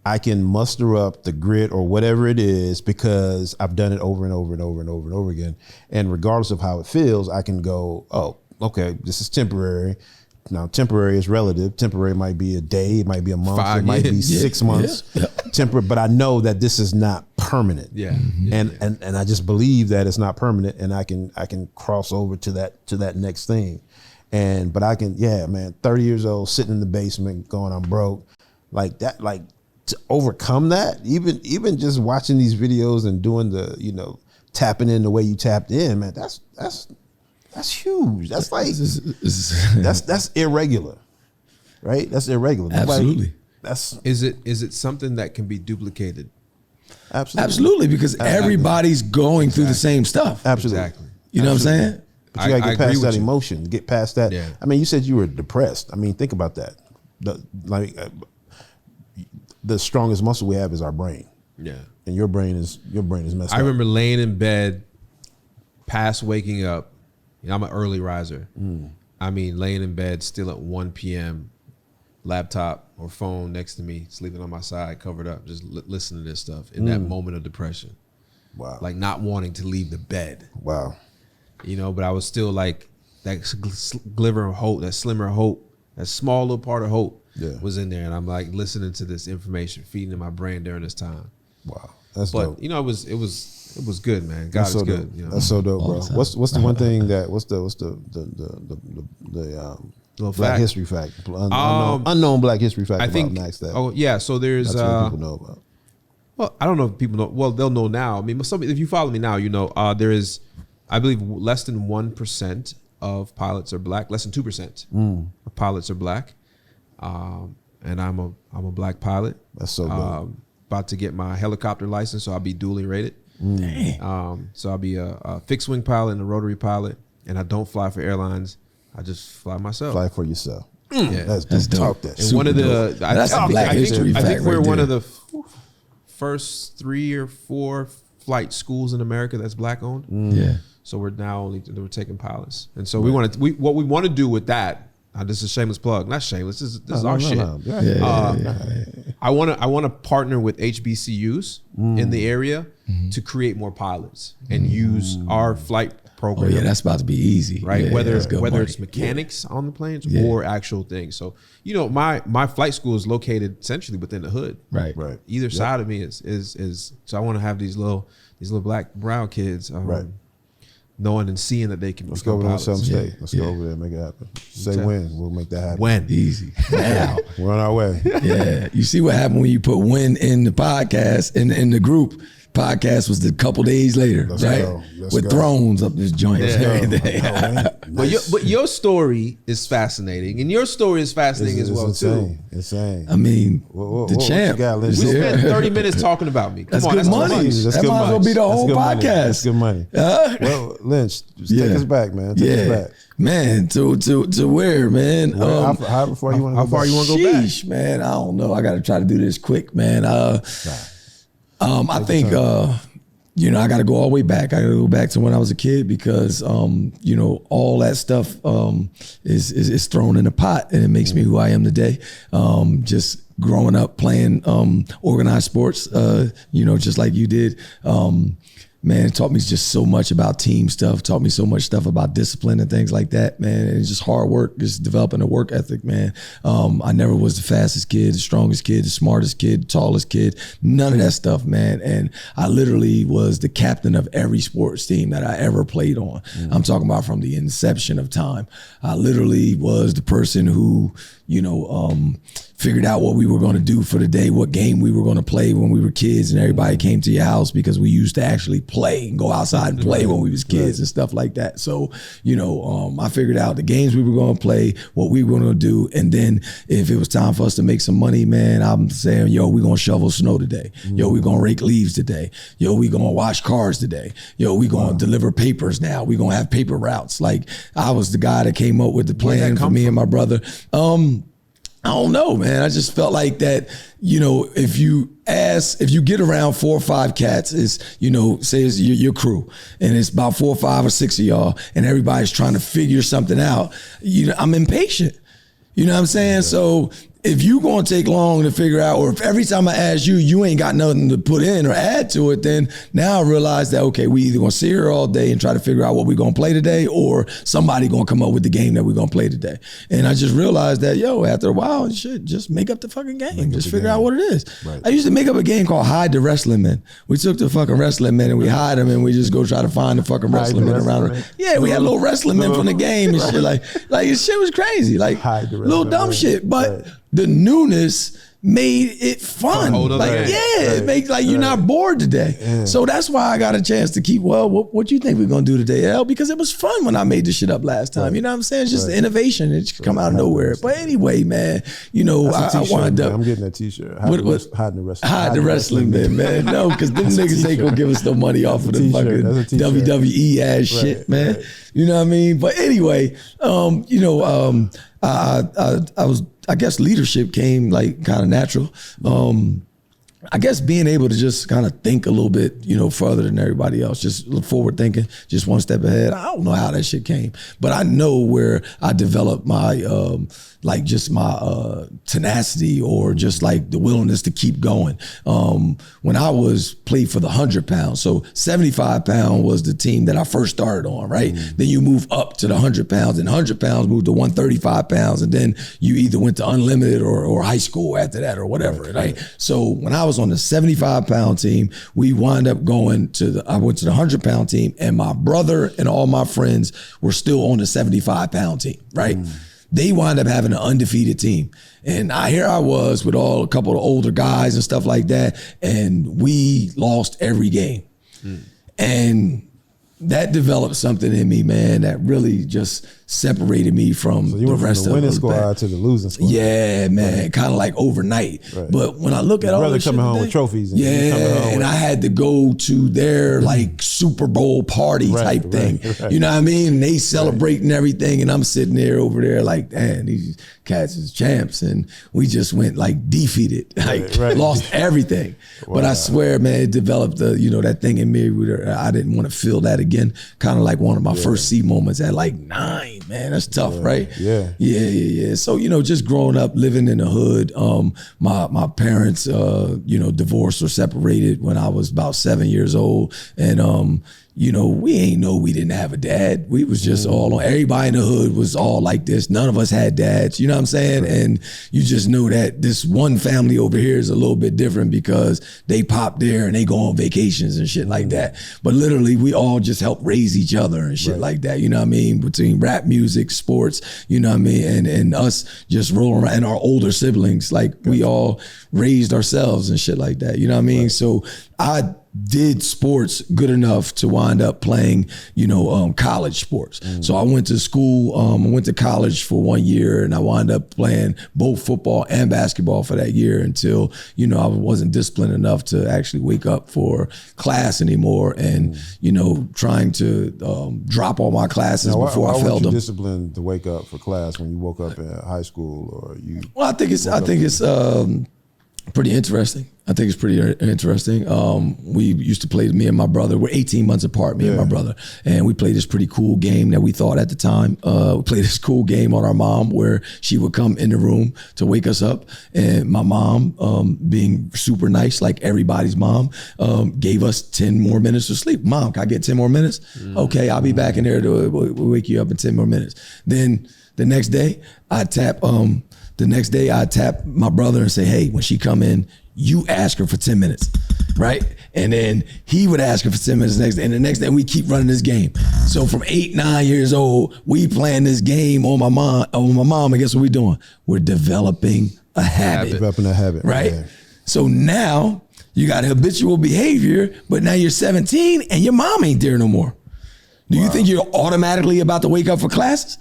Speaker 1: I can muster up the grit or whatever it is because I've done it over and over and over and over and over again. And regardless of how it feels, I can go, oh, okay, this is temporary. Now, temporary is relative. Temporary might be a day, it might be a month,
Speaker 2: 5
Speaker 1: it might be
Speaker 2: years.
Speaker 1: 6 months.
Speaker 3: Yeah.
Speaker 1: Temporary, but I know that this is not permanent.
Speaker 2: Yeah.
Speaker 1: And I just believe that it's not permanent, and I can cross over to that next thing. But I can, 30 years old, sitting in the basement, going, I'm broke, like that, like to overcome that. Even just watching these videos and doing the tapping in the way you tapped in, man, that's huge. That's like that's irregular, right? That's irregular.
Speaker 3: Absolutely.
Speaker 2: Is it something that can be duplicated?
Speaker 1: Absolutely.
Speaker 3: Absolutely, because everybody's going through the same stuff.
Speaker 1: Absolutely.
Speaker 2: Exactly.
Speaker 3: You know what I'm saying?
Speaker 1: But you gotta get past that
Speaker 2: you.
Speaker 1: emotion, get past that.
Speaker 2: Yeah.
Speaker 1: I mean, you said you were depressed. I mean, think about that. The strongest muscle we have is our brain.
Speaker 2: Yeah.
Speaker 1: And your brain is messed up.
Speaker 2: I remember laying in bed, past waking up. You know, I'm an early riser. I mean, laying in bed still at 1 p.m., laptop or phone next to me, sleeping on my side, covered up, just listening to this stuff in that moment of depression.
Speaker 1: Wow.
Speaker 2: Like not wanting to leave the bed.
Speaker 1: Wow.
Speaker 2: You know, but I was still like that glimmer of hope, that slimmer of hope, that small little part of hope was in there. And I'm like listening to this information, feeding in my brain during this time.
Speaker 1: Wow. That's
Speaker 2: but,
Speaker 1: dope.
Speaker 2: You know, it was good, man. God is good. You know?
Speaker 1: That's so dope, bro. What's the one thing that what's the
Speaker 2: little
Speaker 1: Black
Speaker 2: fact?
Speaker 1: History fact? Unknown Black History fact.
Speaker 2: I think.
Speaker 1: Max that.
Speaker 2: Oh yeah. So there's.
Speaker 1: That's what people know about.
Speaker 2: Well, I don't know if people know. Well, they'll know now. I mean, if you follow me now, you know there is, I believe, less than 1% of pilots are black. Less than 2% of pilots are black. And I'm a black pilot.
Speaker 1: That's so good.
Speaker 2: About to get my helicopter license, so I'll be dually rated. So I'll be a fixed wing pilot and a rotary pilot, and I don't fly for airlines. I just fly myself.
Speaker 1: Fly for yourself.
Speaker 2: Yeah,
Speaker 1: that's
Speaker 3: dope.
Speaker 1: Talk that.
Speaker 2: And one of the
Speaker 3: that's a Black History fact.
Speaker 2: I think we're
Speaker 3: right
Speaker 2: one
Speaker 3: there.
Speaker 2: of the first 3 or 4 flight schools in America that's black owned.
Speaker 3: Yeah.
Speaker 2: So we're we're taking pilots, and so what we want to do with that. This is a shameless plug, not shameless. This is our shit. I want to partner with HBCUs in the area to create more pilots and use our flight program.
Speaker 3: Oh yeah, that's about to be easy,
Speaker 2: right?
Speaker 3: Yeah,
Speaker 2: whether
Speaker 3: money.
Speaker 2: it's mechanics on the planes or actual things. So you know, my flight school is located essentially within the hood.
Speaker 3: Right.
Speaker 2: Either side of me is. So I want to have these little black brown kids. Knowing and seeing that they can.
Speaker 1: Let's go over there
Speaker 2: pilots.
Speaker 1: some state. Let's go over there and make it happen. Say when. We'll make that happen.
Speaker 2: When?
Speaker 3: Easy. Now.
Speaker 1: We're on our way.
Speaker 3: Yeah. You see what happened when you put when in the podcast, in the group. Podcast was a couple days later,
Speaker 1: Let's
Speaker 3: right?
Speaker 1: go. Let's
Speaker 3: With
Speaker 1: go.
Speaker 3: thrones up this joint.
Speaker 2: But your story is fascinating, and your story is fascinating as well too.
Speaker 1: Insane.
Speaker 3: I mean, the champ.
Speaker 1: What you got, Lynch?
Speaker 2: We spent 30 minutes talking about me. Come
Speaker 3: That's
Speaker 2: on,
Speaker 3: good money.
Speaker 1: That's
Speaker 3: That
Speaker 1: good
Speaker 3: might as well
Speaker 1: money.
Speaker 3: be the whole
Speaker 1: That's good money.
Speaker 3: podcast.
Speaker 1: That's good money. Well, Lynch, take us back, man. Take us back.
Speaker 3: Man, to where, man?
Speaker 1: How far you want to go?
Speaker 2: How far you want to go back?
Speaker 3: Sheesh, man. I don't know. I got to try to do this quick, man. I think, I got to go all the way back. I got to go back to when I was a kid because, all that stuff is thrown in a pot and it makes me who I am today. Just growing up playing organized sports, just like you did. Man, it taught me just so much about team stuff, taught me so much stuff about discipline and things like that, man. And it's just hard work, just developing a work ethic, man. I never was the fastest kid, the strongest kid, the smartest kid, the tallest kid, none of that stuff, man. And I literally was the captain of every sports team that I ever played on. I'm talking about from the inception of time. I literally was the person who, figured out what we were going to do for the day, what game we were going to play when we were kids, and everybody came to your house because we used to actually play and go outside and play when we was kids and stuff like that. So, I figured out the games we were going to play, what we were going to do, and then if it was time for us to make some money, man, I'm saying, yo, we're going to shovel snow today. Yo, we're going to rake leaves today. Yo, we're going to wash cars today. Yo, we're going to deliver papers now. We're going to have paper routes. Like, I was the guy that came up with the plan for me and my brother. I don't know, man. I just felt like that, if you get around 4 or 5 cats, say it's your crew, and it's about 4 or 5 or 6 of y'all, and everybody's trying to figure something out, I'm impatient. You know what I'm saying? Yeah. So if you gonna take long to figure out, or if every time I ask you ain't got nothing to put in or add to it, then now I realize that, okay, we either gonna sit here all day and try to figure out what we're gonna play today, or somebody gonna come up with the game that we're gonna play today. And I just realized that, after a while, shit, just make up the fucking game. Just figure out what it is. Right. I used to make up a game called Hide the Wrestling Men. We took the fucking wrestling men and we hide them and we just go try to find the fucking wrestling men around. Yeah, we had little wrestling men from the game and shit. Like shit was crazy. Like little dumb shit. But the newness made it fun. It makes like you're not bored today. Yeah. So that's why I got a chance to keep, what you think we're gonna do today, L? Because it was fun when I made this shit up last time. You know what I'm saying? It's just innovation. It just come out of nowhere. But anyway, man, you know, I wound up.
Speaker 1: I'm getting that t-shirt. Hide the wrestling,
Speaker 3: man. No, because them niggas ain't gonna give us no money off of the fucking WWE ass shit, man. You know what I mean? But anyway, you know, I guess leadership came like kind of natural. I guess being able to just kind of think a little bit, you know, further than everybody else, just look forward thinking, just one step ahead. I don't know how that shit came, but I know where I developed my, like just my tenacity or just like the willingness to keep going. When I played for the 100 pounds, so 75 pound was the team that I first started on, right? Then you move up to the 100 pounds, and 100 pounds moved to 135 pounds, and then you either went to unlimited or high school after that or whatever, right? So when I was on the 75 pound team, we wound up I went to the 100 pound team, and my brother and all my friends were still on the 75 pound team, right? They wound up having an undefeated team. And here I was with a couple of older guys and stuff like that, and we lost every game. And that developed something in me, man, that really just separated me from the rest of the
Speaker 1: winning squad to the losing squad.
Speaker 3: Yeah, man, kind of like overnight. Right. But when I look at all this shit
Speaker 1: coming home with trophies. And
Speaker 3: I had to go to their like Super Bowl party type thing. Right. You know what I mean? And they celebrating everything, and I'm sitting there over there like, damn, these cats is champs, and we just went like defeated, like lost everything. Wow. But I swear, man, it developed that thing in me where I didn't want to feel that again. Kind of like one of my first C moments at like 9. Man, that's tough, right? Yeah. So, just growing up, living in the hood, my parents, divorced or separated when I was about 7 years old. And, we ain't know we didn't have a dad. We was just all on, everybody in the hood was all like this. None of us had dads, you know what I'm saying? Right. And you just know that this one family over here is a little bit different because they pop there and they go on vacations and shit like that. But literally we all just help raise each other and shit like that, you know what I mean? Between rap music, sports, you know what I mean? And us just rolling around, and our older siblings, like we all raised ourselves and shit like that, you know what I mean? Right. So I did sports good enough to wind up playing, college sports. So I went to school, I went to college for 1 year, and I wound up playing both football and basketball for that year until, I wasn't disciplined enough to actually wake up for class anymore, and, trying to drop all my classes before I failed them.
Speaker 1: Why were you disciplined to wake up for class when you woke up in high school, or you?
Speaker 3: Well, I think it's pretty interesting. I think it's pretty interesting. We used to play, me and my brother, we're 18 months apart, me and my brother, and we played this pretty cool game that we thought at the time. We played this cool game on our mom where she would come in the room to wake us up, and my mom, being super nice, like everybody's mom, gave us 10 more minutes of sleep. Mom, can I get 10 more minutes? Okay, I'll be back in there to wake you up in 10 more minutes. Then the next day, I tap my brother and say, hey, when she come in, you ask her for 10 minutes, right? And then he would ask her for 10 minutes next day. And the next day we keep running this game. So from 8, 9 years old, we playing this game on my mom. And guess what we doing? We're developing a habit.
Speaker 1: Developing a habit.
Speaker 3: Right? Yeah. So now you got habitual behavior, but now you're 17 and your mom ain't there no more. Do you think you're automatically about to wake up for classes?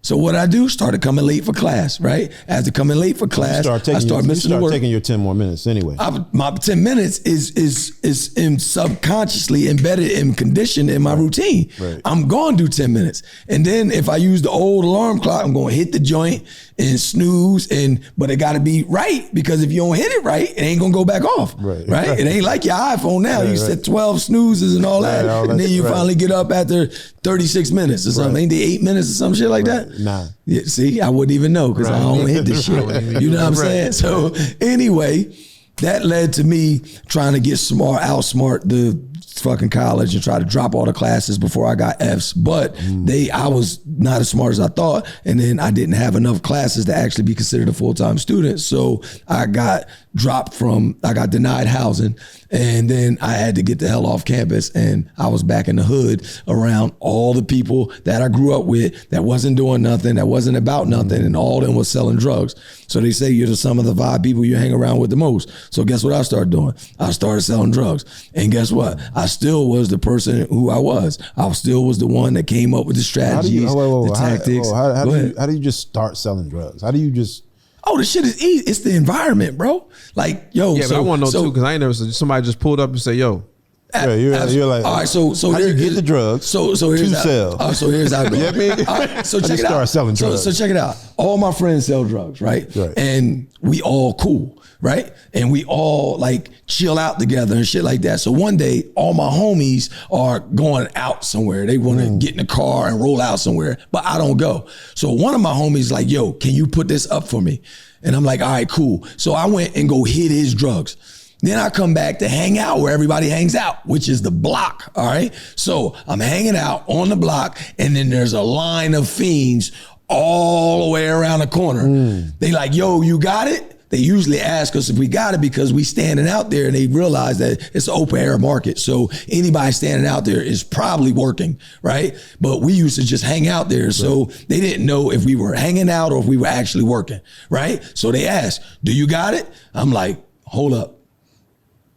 Speaker 3: So what I do, started coming late for class, right? After coming late for class, I start missing the work.
Speaker 1: Taking your 10 more minutes anyway.
Speaker 3: My 10 minutes is subconsciously embedded and conditioned in my routine. Right. I'm going to do 10 minutes. And then if I use the old alarm clock, I'm going to hit the joint and snooze, but it got to be right, because if you don't hit it right, it ain't going to go back off, right? It ain't like your iPhone now. You set 12 snoozes and all that, and then you finally get up after 36 minutes or something. Ain't they 8 minutes or some shit like that?
Speaker 1: Nah.
Speaker 3: Yeah, see, I wouldn't even know because I don't hit this shit. You know what I'm saying? So anyway, that led to me trying to outsmart the fucking college and try to drop all the classes before I got Fs. But I was not as smart as I thought. And then I didn't have enough classes to actually be considered a full-time student. So I got denied housing. And then I had to get the hell off campus, and I was back in the hood around all the people that I grew up with that wasn't doing nothing, that wasn't about nothing, and all of them was selling drugs. So they say you're the sum of the 5 people you hang around with the most. So guess what I started doing? I started selling drugs. And guess what? I still was the person who I was. I still was the one that came up with the strategies, the tactics.
Speaker 1: How do you just start selling drugs? How do you just...
Speaker 3: Oh, the shit is easy. It's the environment, bro. Like, yo.
Speaker 2: Yeah, but I want to know too, because I ain't never somebody just pulled up and say, yo.
Speaker 1: Yeah, you're like,
Speaker 3: all right. So
Speaker 1: how do you get the drugs?
Speaker 3: So here's how, sell. So here's how.
Speaker 1: You know what I mean?
Speaker 3: All right, so check it out.
Speaker 1: Start selling drugs.
Speaker 3: So check it out. All my friends sell drugs, right? And we all cool, right? And we all like chill out together and shit like that. So one day, all my homies are going out somewhere. They want to get in the car and roll out somewhere, but I don't go. So one of my homies like, yo, can you put this up for me? And I'm like, all right, cool. So I went and go hit his drugs. Then I come back to hang out where everybody hangs out, which is the block, all right? So I'm hanging out on the block, and then there's a line of fiends all the way around the corner. They like, yo, you got it? They usually ask us if we got it because we standing out there, and they realize that it's an open air market. So anybody standing out there is probably working, right? But we used to just hang out there. So they didn't know if we were hanging out or if we were actually working, right? So they asked, do you got it? I'm like, hold up.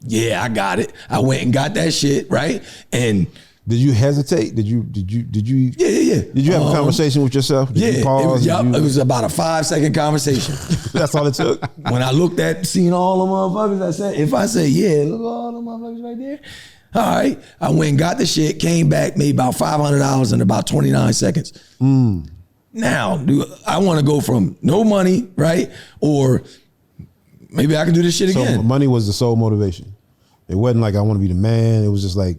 Speaker 3: Yeah, I got it. I went and got that shit, right? And
Speaker 1: did you hesitate? Did you?
Speaker 3: Yeah.
Speaker 1: Did you have a conversation with yourself? Did you pause?
Speaker 3: It was about a 5-second conversation.
Speaker 1: That's all it took?
Speaker 3: When I looked at, seen all the motherfuckers, I said, if I say, yeah, look at all the motherfuckers right there. All right. I went and got the shit, came back, made about $500 in about 29 seconds. Now, I want to go from no money, right? Or maybe I can do this shit again.
Speaker 1: So money was the sole motivation. It wasn't like I want to be the man. It was just like,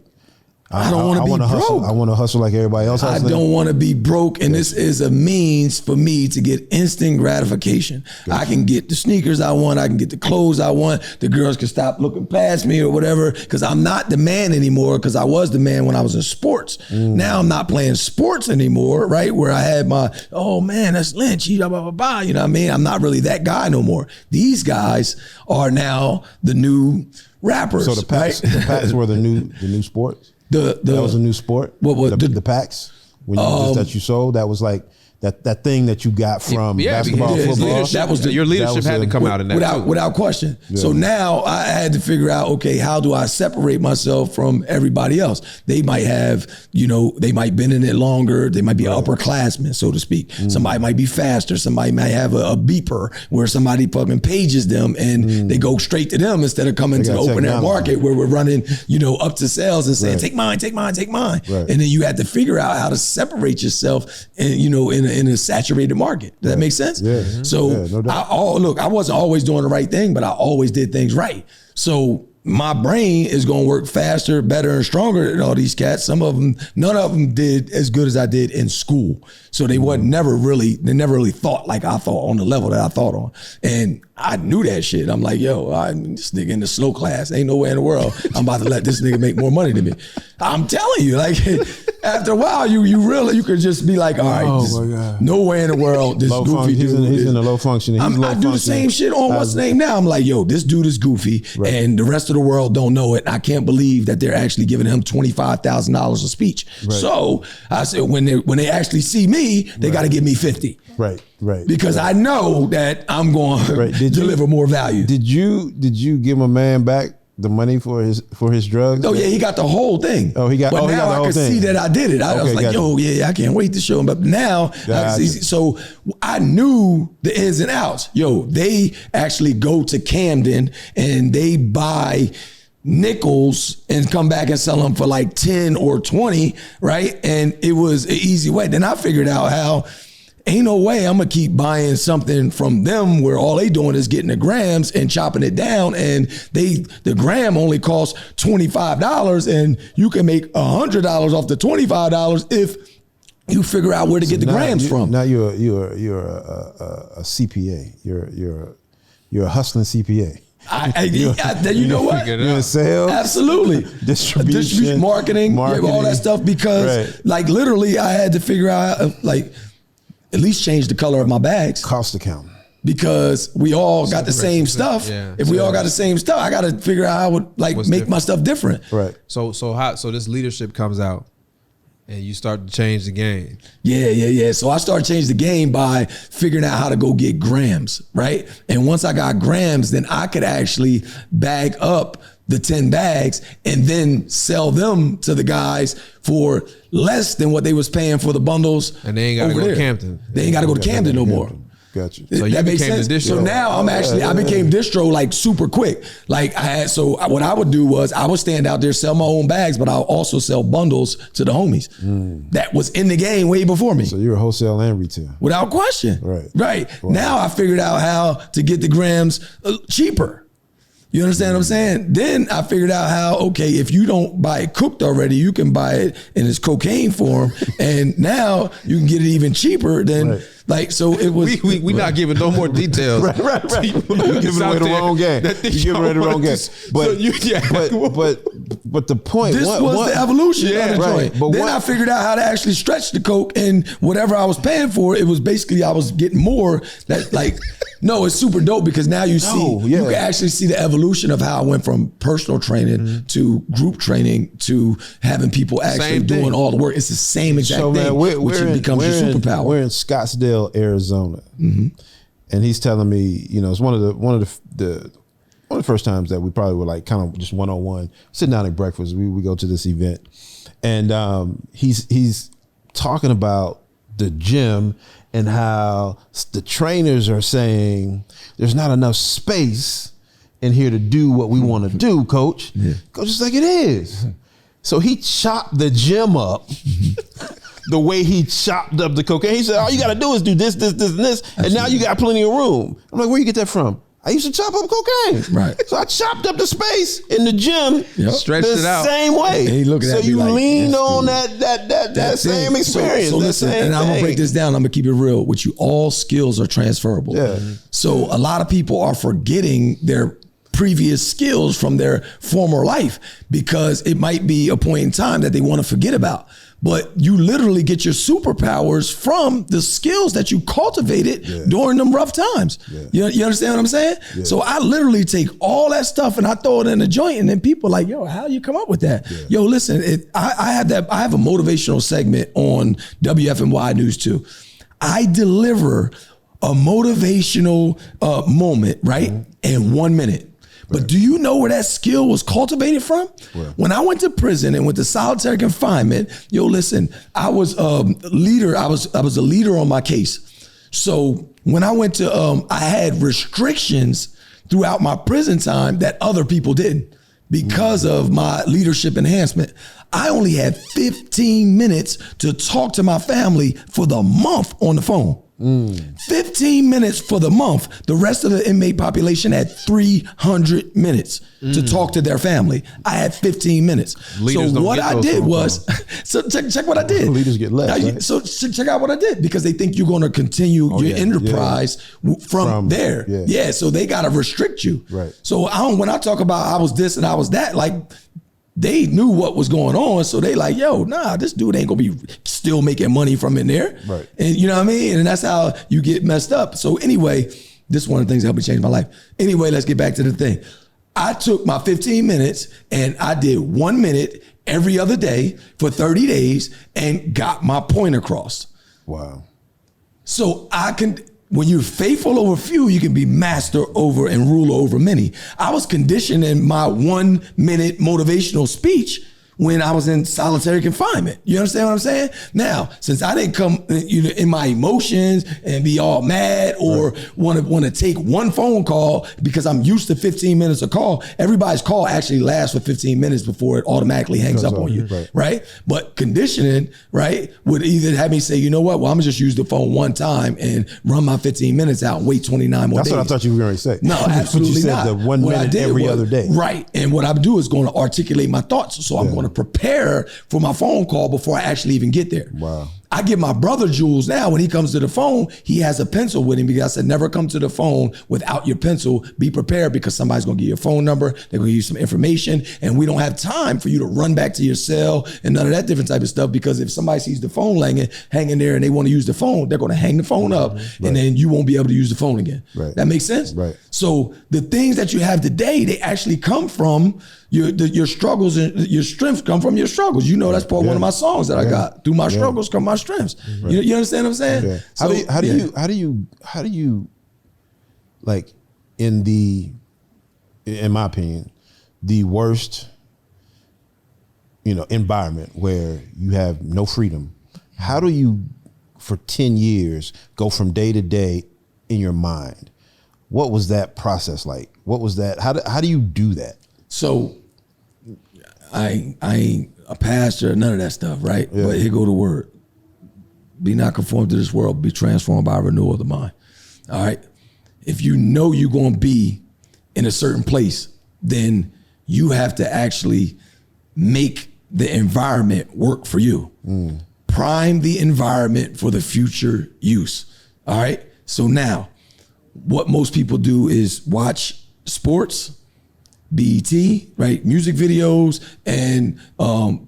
Speaker 3: I don't want to be broke.
Speaker 1: I want to hustle like everybody else.
Speaker 3: I don't want to be broke, and this is a means for me to get instant gratification. I can get the sneakers I want. I can get the clothes I want. The girls can stop looking past me or whatever, because I'm not the man anymore, because I was the man when I was in sports. Now I'm not playing sports anymore, right? Where I had my, oh man, that's Lynch, blah, blah, blah, blah, you know what I mean? I'm not really that guy no more. These guys are now the new rappers.
Speaker 1: So the packs were the new sports? That was a new sport?
Speaker 3: What
Speaker 1: the packs? When you that you sold, that was like that thing that you got from basketball, football.
Speaker 2: That was your leadership had to come out in that
Speaker 3: without question. Yeah. So now I had to figure out, okay, how do I separate myself from everybody else? They might have, they might been in it longer. They might be upperclassmen, so to speak. Somebody might be faster. Somebody might have a beeper where somebody fucking pages them and they go straight to them instead of coming to the open air market where we're running, up to sales and saying, take mine, take mine, take mine. Right. And then you had to figure out how to separate yourself and, in a saturated market. Does that make sense? Yeah. So no doubt. I wasn't always doing the right thing, but I always did things right. So my brain is going to work faster, better, and stronger than all these cats. Some of them, none of them did as good as I did in school. So they never really thought like I thought on the level that I thought on. And I knew that shit. I'm like, yo, this nigga in the slow class, ain't no way in the world I'm about to let this nigga make more money than me. I'm telling you, like, after a while, you could just be like, all right, no way in the world this goofy dude.
Speaker 1: He's in a low functioning.
Speaker 3: I do the same shit on what's name now. I'm like, yo, this dude is goofy, and the rest of the world don't know it. I can't believe that they're actually giving him $25,000 a speech. Right. So I said, when they actually see me, they got to give me 50.
Speaker 1: Right.
Speaker 3: Because I know that I'm going to deliver more value.
Speaker 1: Did you give a man back the money for his drugs?
Speaker 3: Oh yeah, he got the whole thing.
Speaker 1: But now
Speaker 3: I can see that I did it. I was like, yo, yeah, I can't wait to show him. But now, so I knew the ins and outs. Yo, they actually go to Camden and they buy nickels and come back and sell them for like 10 or 20, right? And it was an easy way. Then I figured out how ain't no way I'm gonna keep buying something from them where all they doing is getting the grams and chopping it down, and the gram only costs $25 and you can make $100 off the $25 if you figure out where to get the grams from.
Speaker 1: Now you're a CPA. You're a hustling CPA.
Speaker 3: You know what?
Speaker 1: You're in sales,
Speaker 3: absolutely, distribution, marketing, all that stuff. Because like literally, I had to figure out like at least change the color of my bags.
Speaker 1: Cost accounting. Because
Speaker 3: we all got the same stuff.
Speaker 2: Yeah.
Speaker 3: If we all got the same stuff, I got to figure out how I would like make my stuff different.
Speaker 1: Right.
Speaker 2: So this leadership comes out and you start to change the game.
Speaker 3: Yeah. So I started changing the game by figuring out how to go get grams, right? And once I got grams, then I could actually bag up the 10 bags and then sell them to the guys for less than what they was paying for the bundles.
Speaker 2: And they ain't got to go to Campton.
Speaker 3: They ain't got to go to Camden no more.
Speaker 1: Gotcha.
Speaker 2: So that makes sense.
Speaker 3: So now I'm actually, I became distro like super quick. Like what I would do was I would stand out there, sell my own bags, but I'll also sell bundles to the homies that was in the game way before me.
Speaker 1: So you're wholesale and retail.
Speaker 3: Without question. Right. Wow. Now I figured out how to get the grams cheaper. You understand what I'm saying? Then I figured out how, okay, if you don't buy it cooked already, you can buy it in its cocaine form. And now you can get it even cheaper than like, so it was.
Speaker 2: We not giving no more details.
Speaker 1: Right. You're giving away the wrong game. You're giving away the wrong game. But the point.
Speaker 3: This was the evolution of the joint.
Speaker 1: But
Speaker 3: then I figured out how to actually stretch the coke, and whatever I was paying for, it was basically I was getting more. That like, no, it's super dope because now you see, you can actually see the evolution of how I went from personal training to group training to having people actually doing all the work. It's the same exact thing,
Speaker 1: man,
Speaker 3: which becomes your superpower.
Speaker 1: We're in Scottsdale, Arizona, and he's telling me, it's one of the first times that we probably were like kind of just one-on-one sitting down at breakfast. We go to this event, and he's talking about the gym and how the trainers are saying there's not enough space in here to do what we want to do, coach. Coach is like, it is. So he chopped the gym up the way he chopped up the cocaine. He said, all you got to do is do this, and this, and now you got plenty of room. I'm like, where you get that from? I used to chop up cocaine.
Speaker 3: Right.
Speaker 1: So I chopped up the space in the gym,
Speaker 2: stretched it out
Speaker 1: the same way.
Speaker 3: So
Speaker 1: you leaned on that same experience.
Speaker 3: So listen, and I'm gonna break this down. I'm gonna keep it real with you. All skills are transferable.
Speaker 1: Yeah.
Speaker 3: So a lot of people are forgetting their previous skills from their former life because it might be a point in time that they want to forget about. But you literally get your superpowers from the skills that you cultivated during them rough times. You understand what I'm saying? So I literally take all that stuff and I throw it in a joint, and then people are like, yo, how you come up with that? Yo, listen, I have a motivational segment on WFNY News 2. I deliver a motivational moment, right? In 1 minute. But do you know where that skill was cultivated from? When I went to prison and went to solitary confinement, listen, I was a leader. I was a leader on my case. So when I went to, I had restrictions throughout my prison time that other people didn't because of my leadership enhancement. I only had 15 minutes to talk to my family for the month on the phone. 15 minutes for the month. The rest of the inmate population had 300 minutes to talk to their family. I had 15 minutes.
Speaker 2: Leaders
Speaker 3: so what I did was, so check what I did.
Speaker 1: Leaders get less.
Speaker 3: Now, so check out what I did because they think you're going to continue your enterprise from there. So they got to restrict you.
Speaker 1: Right.
Speaker 3: So when I talk about I was this and I was that, like, they knew what was going on, so they like, yo, nah, this dude ain't gonna be still making money from in there.
Speaker 1: Right.
Speaker 3: And you know what I mean? And that's how you get messed up. So anyway, this is one of the things that helped me change my life. Anyway, let's get back to the thing. I took my 15 minutes and I did 1 minute every other day for 30 days and got my point across.
Speaker 1: Wow.
Speaker 3: So when you're faithful over few, you can be master over and ruler over many. I was conditioning my 1 minute motivational speech when I was in solitary confinement. You understand what I'm saying? Now, since I didn't come in my emotions and be all mad or want to take one phone call because I'm used to 15 minutes a call, everybody's call actually lasts for 15 minutes before it automatically hangs up on you, right? But conditioning, right, would either have me say, you know what, well, I'm gonna just use the phone one time and run my 15 minutes out and wait 29 more days.
Speaker 1: That's what I thought you were going to say.
Speaker 3: No, absolutely
Speaker 1: you
Speaker 3: not.
Speaker 1: Said the 1 minute every other day.
Speaker 3: Right, and what I do is going to articulate my thoughts. So I'm going to prepare for my phone call before I actually even get there.
Speaker 1: Wow.
Speaker 3: I give my brother Jules now, when he comes to the phone, he has a pencil with him because I said, never come to the phone without your pencil. Be prepared because somebody's gonna give you a phone number, they're gonna give you some information, and we don't have time for you to run back to your cell and none of that different type of stuff, because if somebody sees the phone hanging there and they wanna use the phone, they're gonna hang the phone up and then you won't be able to use the phone again.
Speaker 1: Right.
Speaker 3: That makes sense?
Speaker 1: Right.
Speaker 3: So the things that you have today, they actually come from your struggles, and your strengths come from your struggles. You know, that's part of one of my songs that I got. Through my struggles come my strengths. Right. You understand what I'm saying?
Speaker 1: Yeah.
Speaker 3: So,
Speaker 1: How do you like in my opinion, the worst, environment where you have no freedom? How do you, for 10 years, go from day to day in your mind? What was that process like? What was that? How do you do that?
Speaker 3: So I ain't a pastor, none of that stuff, right?
Speaker 1: Yeah.
Speaker 3: But here go the word. Be not conformed to this world, be transformed by renewal of the mind. All right? If you know you're going to be in a certain place, then you have to actually make the environment work for you. Prime the environment for the future use. All right? So now, what most people do is watch sports, BET, right? Music videos, and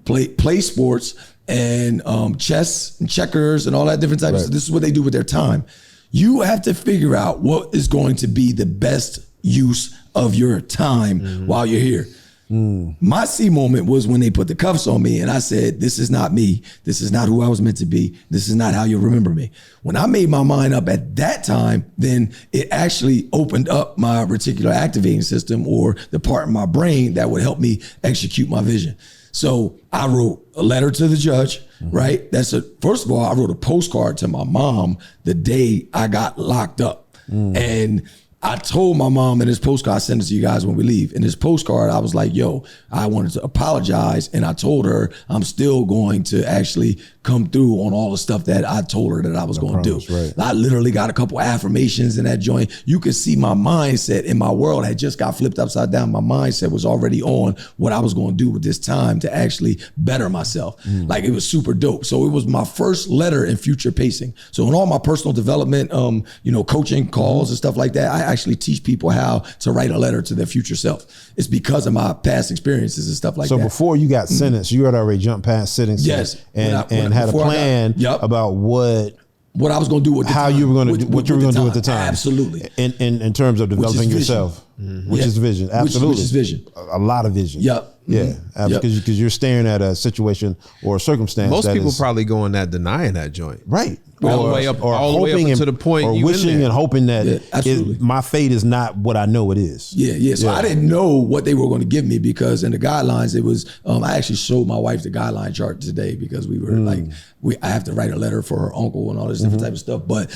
Speaker 3: play sports, and chess and checkers and all that different types of stuff. This is what they do with their time. You have to figure out what is going to be the best use of your time while you're here. My C moment was when they put the cuffs on me and I said, this is not me. This is not who I was meant to be. This is not how you'll remember me. When I made my mind up at that time, then it actually opened up my reticular activating system, or the part of my brain that would help me execute my vision. So I wrote a letter to the judge, right? First of all, I wrote a postcard to my mom the day I got locked up. And I told my mom in this postcard, I sent it to you guys when we leave. In this postcard, I was like, yo, I wanted to apologize. And I told her I'm still going to actually come through on all the stuff that I told her that I was going to do.
Speaker 1: Right.
Speaker 3: I literally got a couple affirmations in that joint. You could see my mindset in my world had just got flipped upside down. My mindset was already on what I was going to do with this time to actually better myself. Like, it was super dope. So it was my first letter in future pacing. So in all my personal development, coaching calls and stuff like that, I actually teach people how to write a letter to their future self. It's because of my past experiences and stuff like that.
Speaker 1: So before you got sentenced, you had already jumped past sentencing.
Speaker 3: Yes.
Speaker 1: And had a plan about what I was going to do with the how
Speaker 3: time.
Speaker 1: you were going to do what you were going to do at the time.
Speaker 3: Absolutely.
Speaker 1: In terms of developing yourself, which is vision. Absolutely.
Speaker 3: Which is vision.
Speaker 1: A lot of vision.
Speaker 3: Yep.
Speaker 1: Yeah, because you're staring at a situation or a circumstance.
Speaker 2: Most people probably going that denying that joint,
Speaker 1: right?
Speaker 2: All the way up to the point,
Speaker 1: or
Speaker 2: you
Speaker 1: wishing and hoping that my fate is not what I know it is.
Speaker 3: Yeah. So I didn't know what they were going to give me, because in the guidelines it was. I actually showed my wife the guideline chart today, because we were I have to write a letter for her uncle and all this different type of stuff. But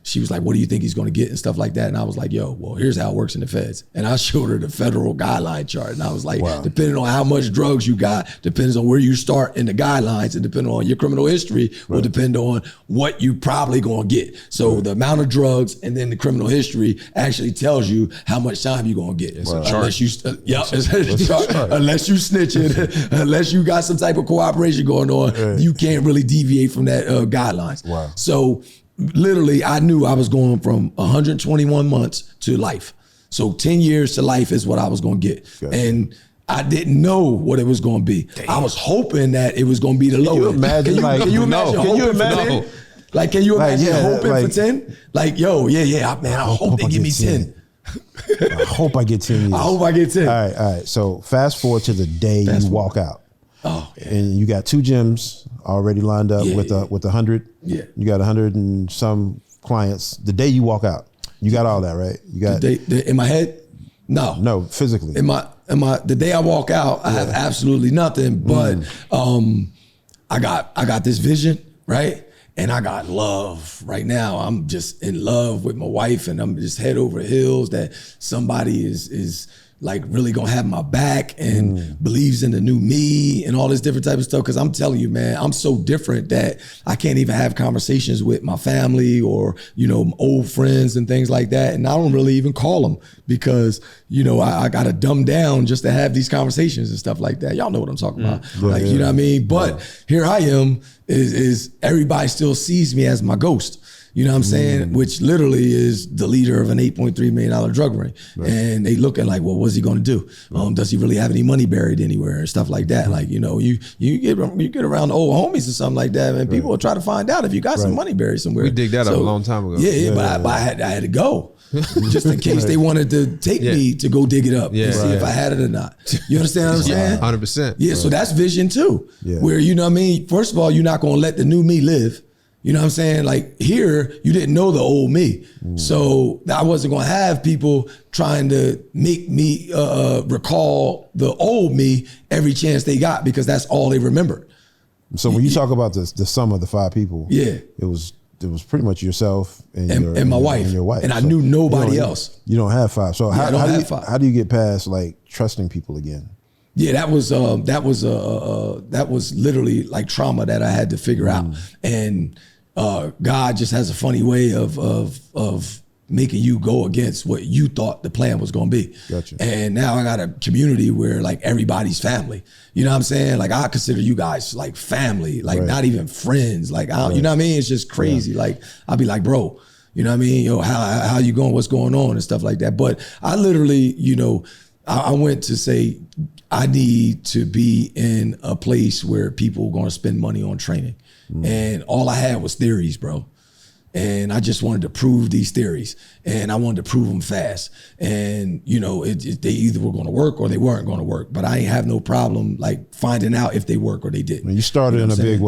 Speaker 3: she was like, "What do you think he's going to get?" and stuff like that. And I was like, "Yo, well, here's how it works in the feds." And I showed her the federal guideline chart, and I was like, depending on how much drugs you got, depends on where you start in the guidelines, and depending on your criminal history will depend on what you probably going to get. So the amount of drugs and then the criminal history actually tells you how much time you're going to get. Unless you, unless you snitching, unless you got some type of cooperation going on, you can't really deviate from that guidelines. So literally, I knew I was going from 121 months to life. So 10 years to life is what I was going to get. And I didn't know what it was going to be. Damn. I was hoping that it was going to be the low end.
Speaker 1: Can you imagine?
Speaker 3: Like, can you imagine hoping for 10? Like, yo, man, I hope they give me 10.
Speaker 1: I hope I get 10 years.
Speaker 3: I hope I get 10.
Speaker 1: All right. So fast forward to the day you walk out.
Speaker 3: Oh, yeah.
Speaker 1: And you got 2 gyms already lined up with 100. Yeah. You got 100 and some clients. The day you walk out, you got all that, right? You got
Speaker 3: in my head? No,
Speaker 1: physically.
Speaker 3: The day I walk out, I have absolutely nothing. But I got this vision, right? And I got love right now. I'm just in love with my wife, and I'm just head over heels that somebody is like really gonna have my back and believes in the new me and all this different type of stuff. Cause I'm telling you, man, I'm so different that I can't even have conversations with my family or, you know, old friends and things like that. And I don't really even call them because, you know, I gotta dumb down just to have these conversations and stuff like that. Y'all know what I'm talking about. Like, you know what I mean? But here I am, is everybody still sees me as my ghost. You know what I'm saying? Which literally is the leader of an $8.3 million drug ring. And they looking like, well, what's he gonna do? Does he really have any money buried anywhere and stuff like that? Like, you know, you get around the old homies or something like that, and people will try to find out if you got some money buried somewhere.
Speaker 2: We dig that up a long time ago.
Speaker 3: But I had to go. Just in case they wanted to take me to go dig it up and see if I had it or not. You understand what I'm saying?
Speaker 2: 100%.
Speaker 3: Yeah, so that's vision too. Where, you know what I mean? First of all, you're not gonna let the new me live. You know what I'm saying? Like here, you didn't know the old me. So I wasn't gonna have people trying to make me recall the old me every chance they got, because that's all they remembered.
Speaker 1: So when you talk about the sum of the 5 people, it was pretty much yourself and
Speaker 3: my wife.
Speaker 1: And your wife.
Speaker 3: And I knew nobody else.
Speaker 1: You don't have 5. So how do you get past like trusting people again?
Speaker 3: Yeah, that was literally like trauma that I had to figure out. And God just has a funny way of making you go against what you thought the plan was going to be.
Speaker 1: Gotcha.
Speaker 3: And now I got a community where like everybody's family. You know what I'm saying? Like I consider you guys like family, like not even friends. Like, you know what I mean? It's just crazy. Like I'll be like, bro, you know what I mean? Yo, how you going? What's going on and stuff like that. But I literally, you know, I went to say, I need to be in a place where people are going to spend money on training. And all I had was theories, bro. And I just wanted to prove these theories, and I wanted to prove them fast. And, you know, they either were going to work or they weren't going to work, but I ain't have no problem like finding out if they work or they didn't.
Speaker 1: You started in a big,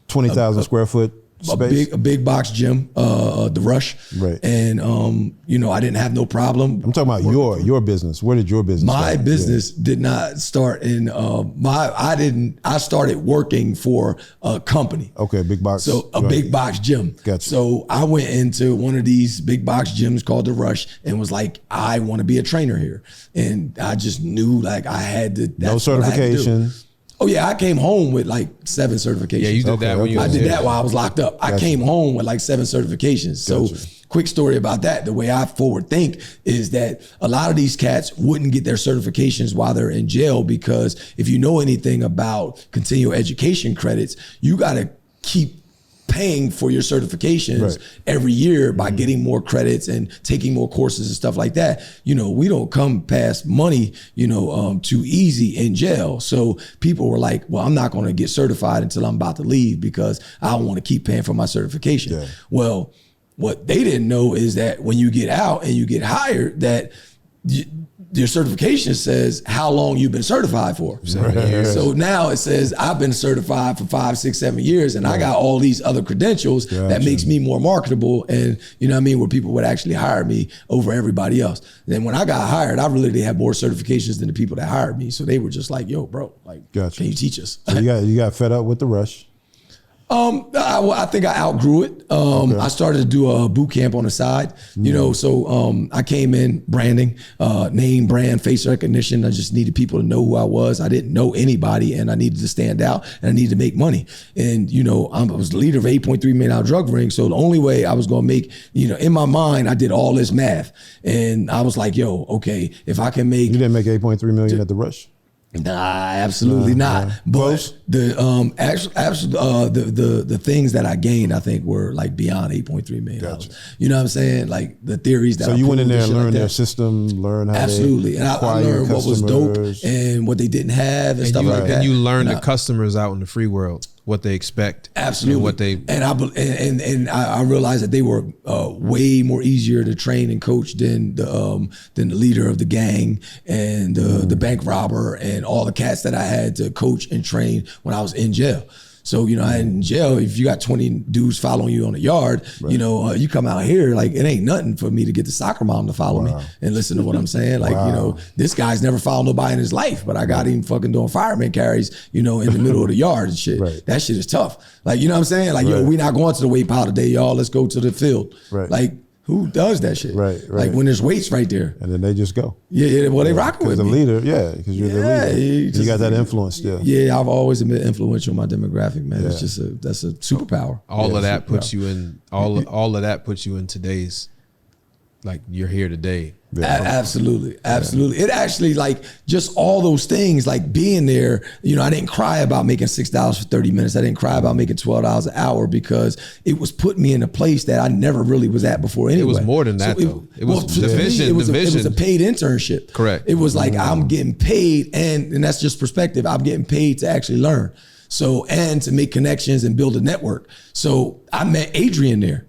Speaker 1: 20,000 square foot space?
Speaker 3: A big box gym, the Rush.
Speaker 1: Right.
Speaker 3: And, you know, I didn't have no problem.
Speaker 1: I'm talking about your business. Where did your business
Speaker 3: My
Speaker 1: start?
Speaker 3: business did not start in, I started working for a company.
Speaker 1: Okay, big box.
Speaker 3: So a big box gym.
Speaker 1: Gotcha.
Speaker 3: So I went into one of these big box gyms called the Rush and was like, I want to be a trainer here. And I just knew like I had to.
Speaker 1: No certification.
Speaker 3: Oh yeah, I came home with like 7 certifications.
Speaker 2: Yeah, you did that when you
Speaker 3: I did that while I was locked up. I came home with like 7 certifications. So quick story about that. The way I forward think is that a lot of these cats wouldn't get their certifications while they're in jail, because if you know anything about continual education credits, you got to keep paying for your certifications every year by getting more credits and taking more courses and stuff like that. You know, we don't come past money, you know, too easy in jail. So people were like, well, I'm not going to get certified until I'm about to leave because I don't want to keep paying for my certification. Yeah. Well, what they didn't know is that when you get out and you get hired, that your certification says how long you've been certified for. So now it says I've been certified for 5, 6, 7 years, and I got all these other credentials that makes me more marketable, and you know what I mean, where people would actually hire me over everybody else. Then when I got hired, I really had more certifications than the people that hired me. So they were just like, yo, bro, like, can you teach us?
Speaker 1: So you got fed up with the Rush?
Speaker 3: I think I outgrew it. I started to do a boot camp on the side, you know, so I came in branding, name, brand, face recognition. I just needed people to know who I was. I didn't know anybody, and I needed to stand out, and I needed to make money. And, you know, I was the leader of $8.3 million drug ring. So the only way I was going to make, you know, in my mind, I did all this math, and I was like, yo, okay, if I can make.
Speaker 1: You didn't make 8.3 million at the Rush?
Speaker 3: Nah, absolutely not. But the the things that I gained, I think, were like beyond $8.3 million. Gotcha. You know what I'm saying? Like the theories that.
Speaker 1: So you went in there and learned their system, learned how
Speaker 3: absolutely, and I learned what was dope and what they didn't have and stuff like that.
Speaker 2: And you learned the customers out in the free world, what they expect,
Speaker 3: absolutely,
Speaker 2: and what they
Speaker 3: and I realized that they were way more easier to train and coach than the leader of the gang and the bank robber and all the cats that I had to coach and train when I was in jail. So, you know, in jail, if you got 20 dudes following you on the yard, you know, you come out here, like, it ain't nothing for me to get the soccer mom to follow me and listen to what I'm saying. Like, you know, this guy's never followed nobody in his life, but I got him fucking doing fireman carries, you know, in the middle of the yard and shit. That shit is tough. Like, you know what I'm saying? Like, yo, we not going to the weight pile today, y'all. Let's go to the field. Like, Who does that shit?
Speaker 1: Right.
Speaker 3: Like when there's weights right there.
Speaker 1: And then they just go.
Speaker 3: Yeah. Well, they rocking with
Speaker 1: the
Speaker 3: me.
Speaker 1: leader, because you're the leader. You got that influence still.
Speaker 3: Yeah, I've always been influential in my demographic, man. It's just that's a superpower.
Speaker 2: All of that puts you in all of that puts you in today's, like, you're here today.
Speaker 3: Absolutely. It actually, like, just all those things, like being there, I didn't cry about making $6 for 30 minutes. I didn't cry about making $12 an hour because it was putting me in a place that I never really was at before anyway.
Speaker 2: It was more than that, though. It was division.
Speaker 3: It was a paid internship.
Speaker 2: Correct.
Speaker 3: It was like I'm getting paid, and that's just perspective. I'm getting paid to actually learn. So, and to make connections and build a network. So I met Adrian there.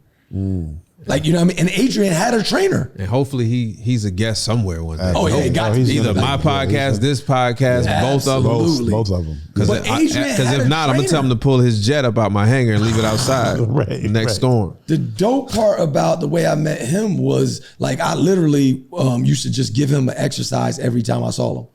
Speaker 3: Like, you know what I mean? And Adrian had a trainer.
Speaker 2: And hopefully he's a guest somewhere one day.
Speaker 3: Oh, yeah, got to be.
Speaker 2: Either my podcast, this podcast, both of them.
Speaker 1: Both of them.
Speaker 2: Because if not, I'm going to tell him to pull his jet up out my hangar and leave it outside next storm.
Speaker 3: The dope part about the way I met him was, like, I literally used to just give him an exercise every time I saw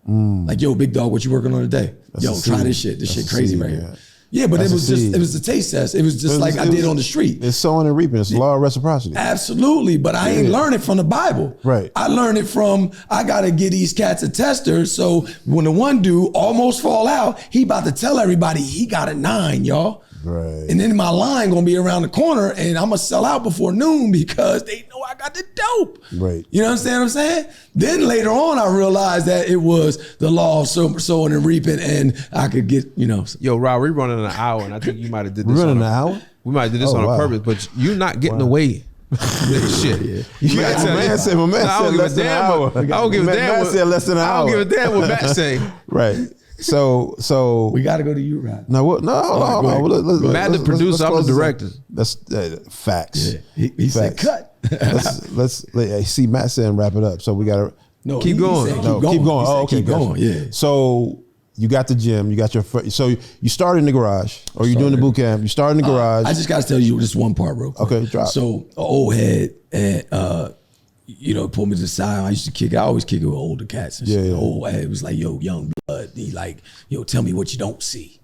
Speaker 3: him. Like, yo, big dog, what you working on today? Yo, try this shit. This shit crazy right here. Yeah, but it was a taste test. It was just like I did on the street.
Speaker 1: It's sowing and reaping. It's the law of reciprocity.
Speaker 3: Absolutely, but I ain't learn it from the Bible.
Speaker 1: Right.
Speaker 3: I learned it from, I got to get these cats a tester. So when the one dude almost fall out, he about to tell everybody he got a 9, y'all.
Speaker 1: Right.
Speaker 3: And then my line gonna be around the corner and I'm gonna sell out before noon because they know I got the dope.
Speaker 1: Right.
Speaker 3: You know what I'm saying? Then later on I realized that it was the law of sowing and reaping and I could get,
Speaker 2: Yo, Rob, we're running an hour and I think you might have did this.
Speaker 1: We're running an hour?
Speaker 2: We might have did this on purpose, but you're not getting away. Shit. You
Speaker 1: my man said less than an hour.
Speaker 2: I don't give a damn.
Speaker 1: Man said less than an hour.
Speaker 2: I don't give a damn what Matt say.
Speaker 1: Right. So
Speaker 3: we got to go to you, Rod.
Speaker 1: No, hold on.
Speaker 2: Matt the producer, I'm the director.
Speaker 1: That's facts.
Speaker 3: Yeah. He said cut.
Speaker 1: let's see. Matt saying wrap it up. So we got to
Speaker 2: keep going.
Speaker 1: Keep going. Oh, okay,
Speaker 3: keep going. Yeah.
Speaker 1: So you got the gym. You got your. So you started in the garage, or you're doing the boot camp. You started in the garage.
Speaker 3: I just got to tell you just one part, real quick.
Speaker 1: Okay, drop.
Speaker 3: So an old head and pulled me to the side. I used to kick it. I always kick it with older cats and shit. Old head was like, yo, young blood. He like, yo, tell me what you don't see.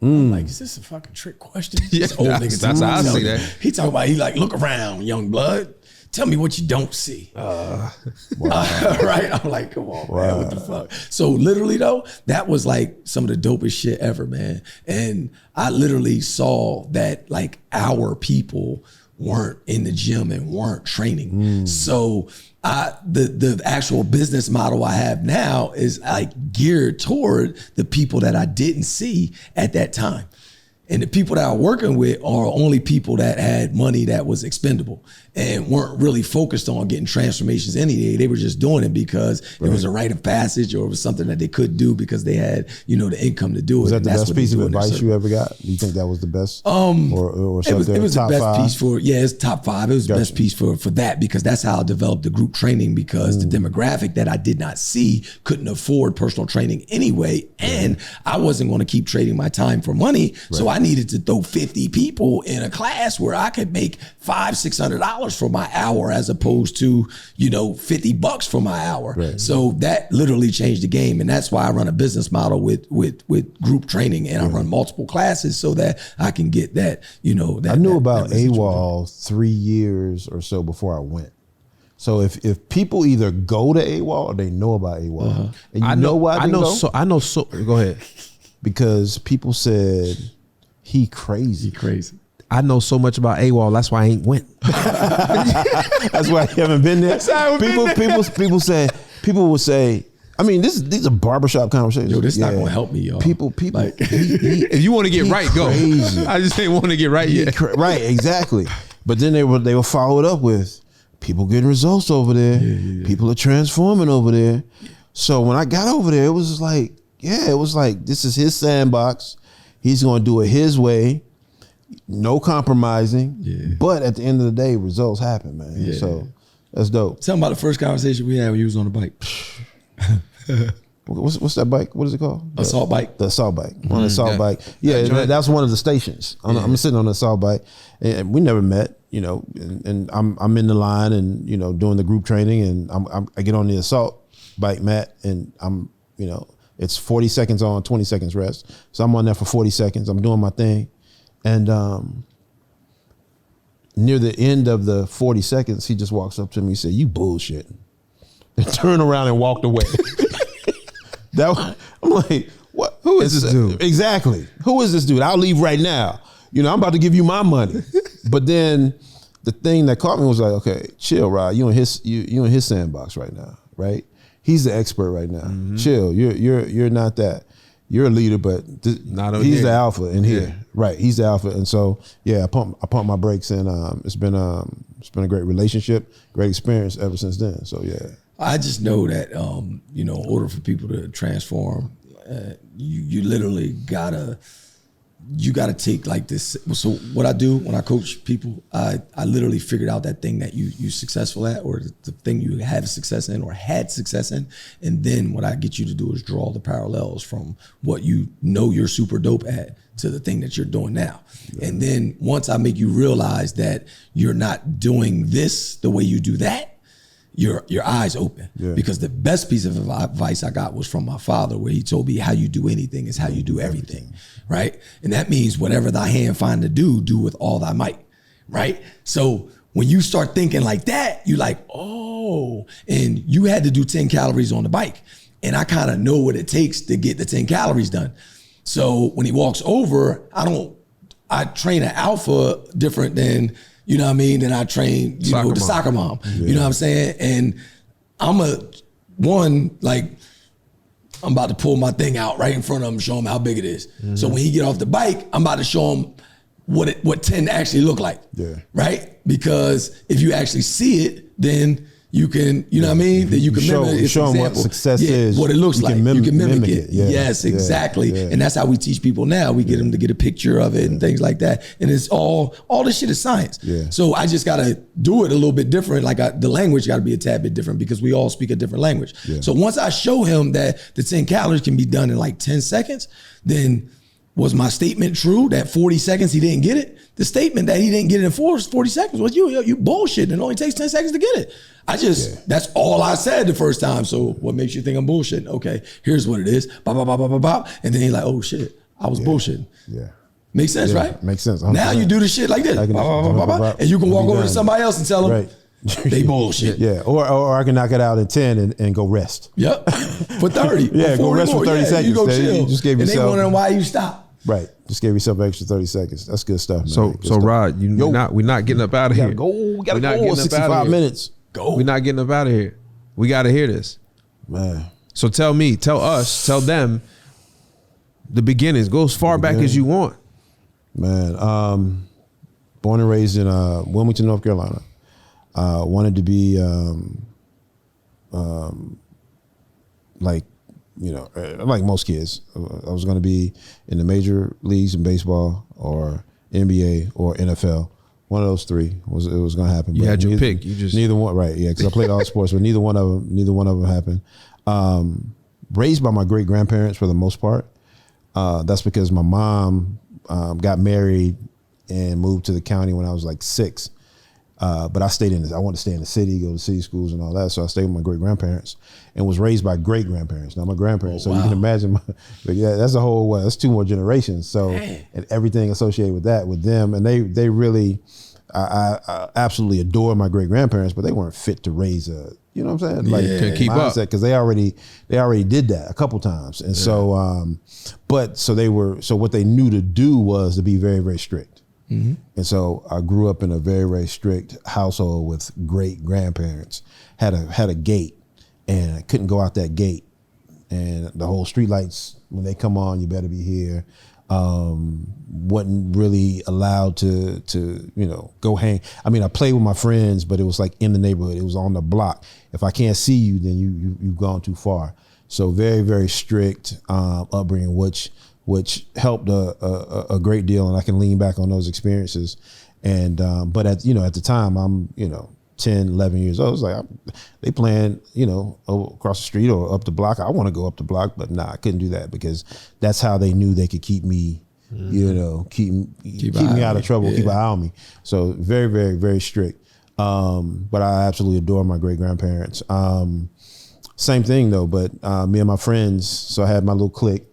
Speaker 3: I'm like, is this a fucking trick question?
Speaker 2: Yeah, that's how I see that.
Speaker 3: He talking about, he like, look around, young blood. Tell me what you don't see. Right? I'm like, come on, man, what the fuck? So literally though, that was like some of the dopest shit ever, man. And I literally saw that like our people weren't in the gym and weren't training. So the actual business model I have now is like geared toward the people that I didn't see at that time. And the people that I'm working with are only people that had money that was expendable and weren't really focused on getting transformations any day. They were just doing it because it was a rite of passage or it was something that they could do because they had, the income to do it.
Speaker 1: Was that the best piece of advice you ever got? Do you think that was the best? Or something?
Speaker 3: It was the best
Speaker 1: 5?
Speaker 3: piece for, it's top 5. It was the best piece for that because that's how I developed the group training because the demographic that I did not see couldn't afford personal training anyway. And I wasn't going to keep trading my time for money. So I needed to throw 50 people in a class where I could make $500-$600 for my hour as opposed to, $50 for my hour.
Speaker 1: Right.
Speaker 3: So that literally changed the game. And that's why I run a business model with group training and I run multiple classes so that I can get that, that.
Speaker 1: I knew about AWOL 3 years or so before I went. So if people either go to AWOL or they know about AWOL, and I know why they go?
Speaker 2: I know. Go ahead.
Speaker 1: Because people said he crazy.
Speaker 2: I know so much about AWOL. That's why I ain't went.
Speaker 1: That's why you haven't been there. People will say. I mean, these are barbershop conversations.
Speaker 3: Yo, this is not gonna help me, y'all.
Speaker 1: People.
Speaker 3: Like,
Speaker 2: if you want to get right, crazy. Go. I just ain't want to get right yet.
Speaker 1: Right, exactly. But then they will follow it up with people getting results over there. People are transforming over there. So when I got over there, it was like, this is his sandbox. He's going to do it his way. No compromising. But at the end of the day, results happen, man. So that's dope.
Speaker 3: Tell me about the first conversation we had when you was on the bike.
Speaker 1: What's that bike? What is it called?
Speaker 3: Assault bike.
Speaker 1: The assault bike. On the assault bike. Yeah, that's one of the stations. I'm sitting on the assault bike, and we never met. And I'm in the line and doing the group training, and I get on the assault bike, Matt, and I'm it's 40 seconds on, 20 seconds rest. So I'm on there for 40 seconds. I'm doing my thing, and near the end of the 40 seconds, he just walks up to me and said, "You bullshitting," and turned around and walked away. I'm like, what? Who is this dude? Exactly. Who is this dude? I'll leave right now. You know, I'm about to give you my money. But then the thing that caught me was like, okay, chill, Rod. You in his sandbox right now, right? He's the expert right now. Mm-hmm. Chill. You're not that. You're a leader, but he's the alpha in here, right? He's the alpha, and so I pump my brakes, and it's been a great relationship, great experience ever since then. So yeah,
Speaker 3: I just know that in order for people to transform, you literally gotta take like this. So what I do when I coach people, I literally figured out that thing that you're successful at, or the thing you have success in or had success in. And then what I get you to do is draw the parallels from what you know you're super dope at to the thing that you're doing now. Yeah. And then once I make you realize that you're not doing this the way you do that, your eyes open. Yeah. Because the best piece of advice I got was from my father, where he told me how you do anything is how you do everything, right? And that means whatever thy hand find to do with all thy might, right? So when you start thinking like that, you're like, oh, and you had to do 10 calories on the bike. And I kind of know what it takes to get the 10 calories done. So when he walks over, I train an alpha different than, you know what I mean? Then I train, the soccer mom. Yeah. You know what I'm saying? And I'm about to pull my thing out right in front of him, show him how big it is. Mm-hmm. So when he get off the bike, I'm about to show him what 10 actually look like. Yeah. Right? Because if you actually see it, then you can, you know what I mean? Then you can
Speaker 1: show them what success is.
Speaker 3: What it looks like. You can mimic it.
Speaker 1: Yeah.
Speaker 3: Yes, exactly. Yeah. And that's how we teach people now. We get them to get a picture of it and things like that. And it's all this shit is science. Yeah. So I just got to do it a little bit different. Like the language got to be a tad bit different because we all speak a different language. Yeah. So once I show him that the 10 calories can be done in like 10 seconds, then was my statement true that 40 seconds he didn't get it? The statement that he didn't get it in 40 seconds was you bullshit, and it only takes 10 seconds to get it. That's all I said the first time. So what makes you think I'm bullshitting? Okay, here's what it is. Bop, bop, bop, bop, bop. And then he's like, oh shit, I was bullshitting. Yeah. Makes sense, right?
Speaker 1: Makes sense.
Speaker 3: 100%. Now you do the shit like this. Bop, bop, bop, bop, bop, and you can walk over to somebody else and tell them they bullshit.
Speaker 1: Yeah, or I can knock it out in 10 and go rest.
Speaker 3: Yep, for 30.
Speaker 1: Yeah, go rest for 30 seconds.
Speaker 3: You go chill.
Speaker 1: You just gave yourself,
Speaker 3: and they wondering why you stopped.
Speaker 1: Right. Just gave yourself an extra 30 seconds. That's good stuff, man.
Speaker 2: So Rod, we're not getting up out of here.
Speaker 1: We gotta go 65 minutes.
Speaker 2: Go. We're not getting up out of here. We gotta hear this.
Speaker 1: Man.
Speaker 2: So tell them the beginnings. Go as far back as you want.
Speaker 1: Man. Born and raised in Wilmington, North Carolina. Wanted to be like most kids, I was going to be in the major leagues in baseball or NBA or NFL. One of those three it was going to happen.
Speaker 2: You had your pick.
Speaker 1: Neither one, right? Yeah, because I played all sports, but neither one of them happened. Raised by my great grandparents for the most part. That's because my mom got married and moved to the county when I was like 6. But I wanted to stay in the city, go to city schools and all that. So I stayed with my great grandparents and was raised by great grandparents, not my grandparents. So you can imagine, that's a whole, that's 2 more generations. So, and everything associated with that, with them. And they really, I absolutely adore my great grandparents, but they weren't fit to raise a, you know what I'm saying? Like
Speaker 2: keep up.
Speaker 1: Because they already did that a couple times. And so, so what they knew to do was to be very, very strict. Mm-hmm. And so I grew up in a very, very strict household with great grandparents. Had a gate, and I couldn't go out that gate. And the whole street lights, when they come on, you better be here. Wasn't really allowed to go hang. I mean, I played with my friends, but it was like in the neighborhood. It was on the block. If I can't see you, then you've gone too far. So very, very strict upbringing, which helped a great deal, and I can lean back on those experiences. And but at the time, I'm 10, 11 years old. I was like, they playing across the street or up the block. I want to go up the block, but nah, I couldn't do that because that's how they knew they could keep me, keep me out of trouble, keep an eye on me. So very, very, very strict. But I absolutely adore my great grandparents. Same thing though, but me and my friends. So I had my little clique.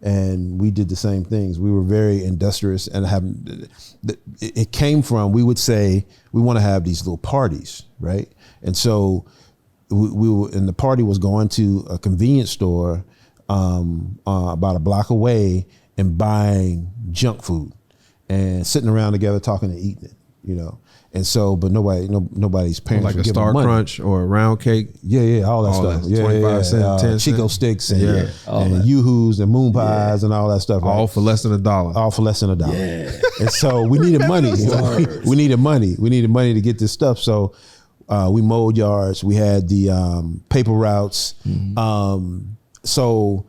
Speaker 1: and we did the same things. We were very industrious, and it came from, we would say we want to have these little parties, right? And so we were, and the party was going to a convenience store about a block away and buying junk food and sitting around together talking and eating it, you know. And so, but nobody's parents
Speaker 2: like
Speaker 1: would
Speaker 2: a
Speaker 1: give
Speaker 2: Star
Speaker 1: them money.
Speaker 2: Crunch or a round cake.
Speaker 1: Yeah, all that stuff.
Speaker 2: That, 25 cents, 10
Speaker 1: Chico
Speaker 2: cents.
Speaker 1: sticks and,
Speaker 2: Yeah.
Speaker 1: and Yoo-Hoos and moon pies and all that stuff. Right?
Speaker 2: All for less than $1.
Speaker 1: All for less than $1.
Speaker 3: Yeah.
Speaker 1: And so we needed money. We needed money. We needed money to get this stuff. So we mowed yards. We had the paper routes. So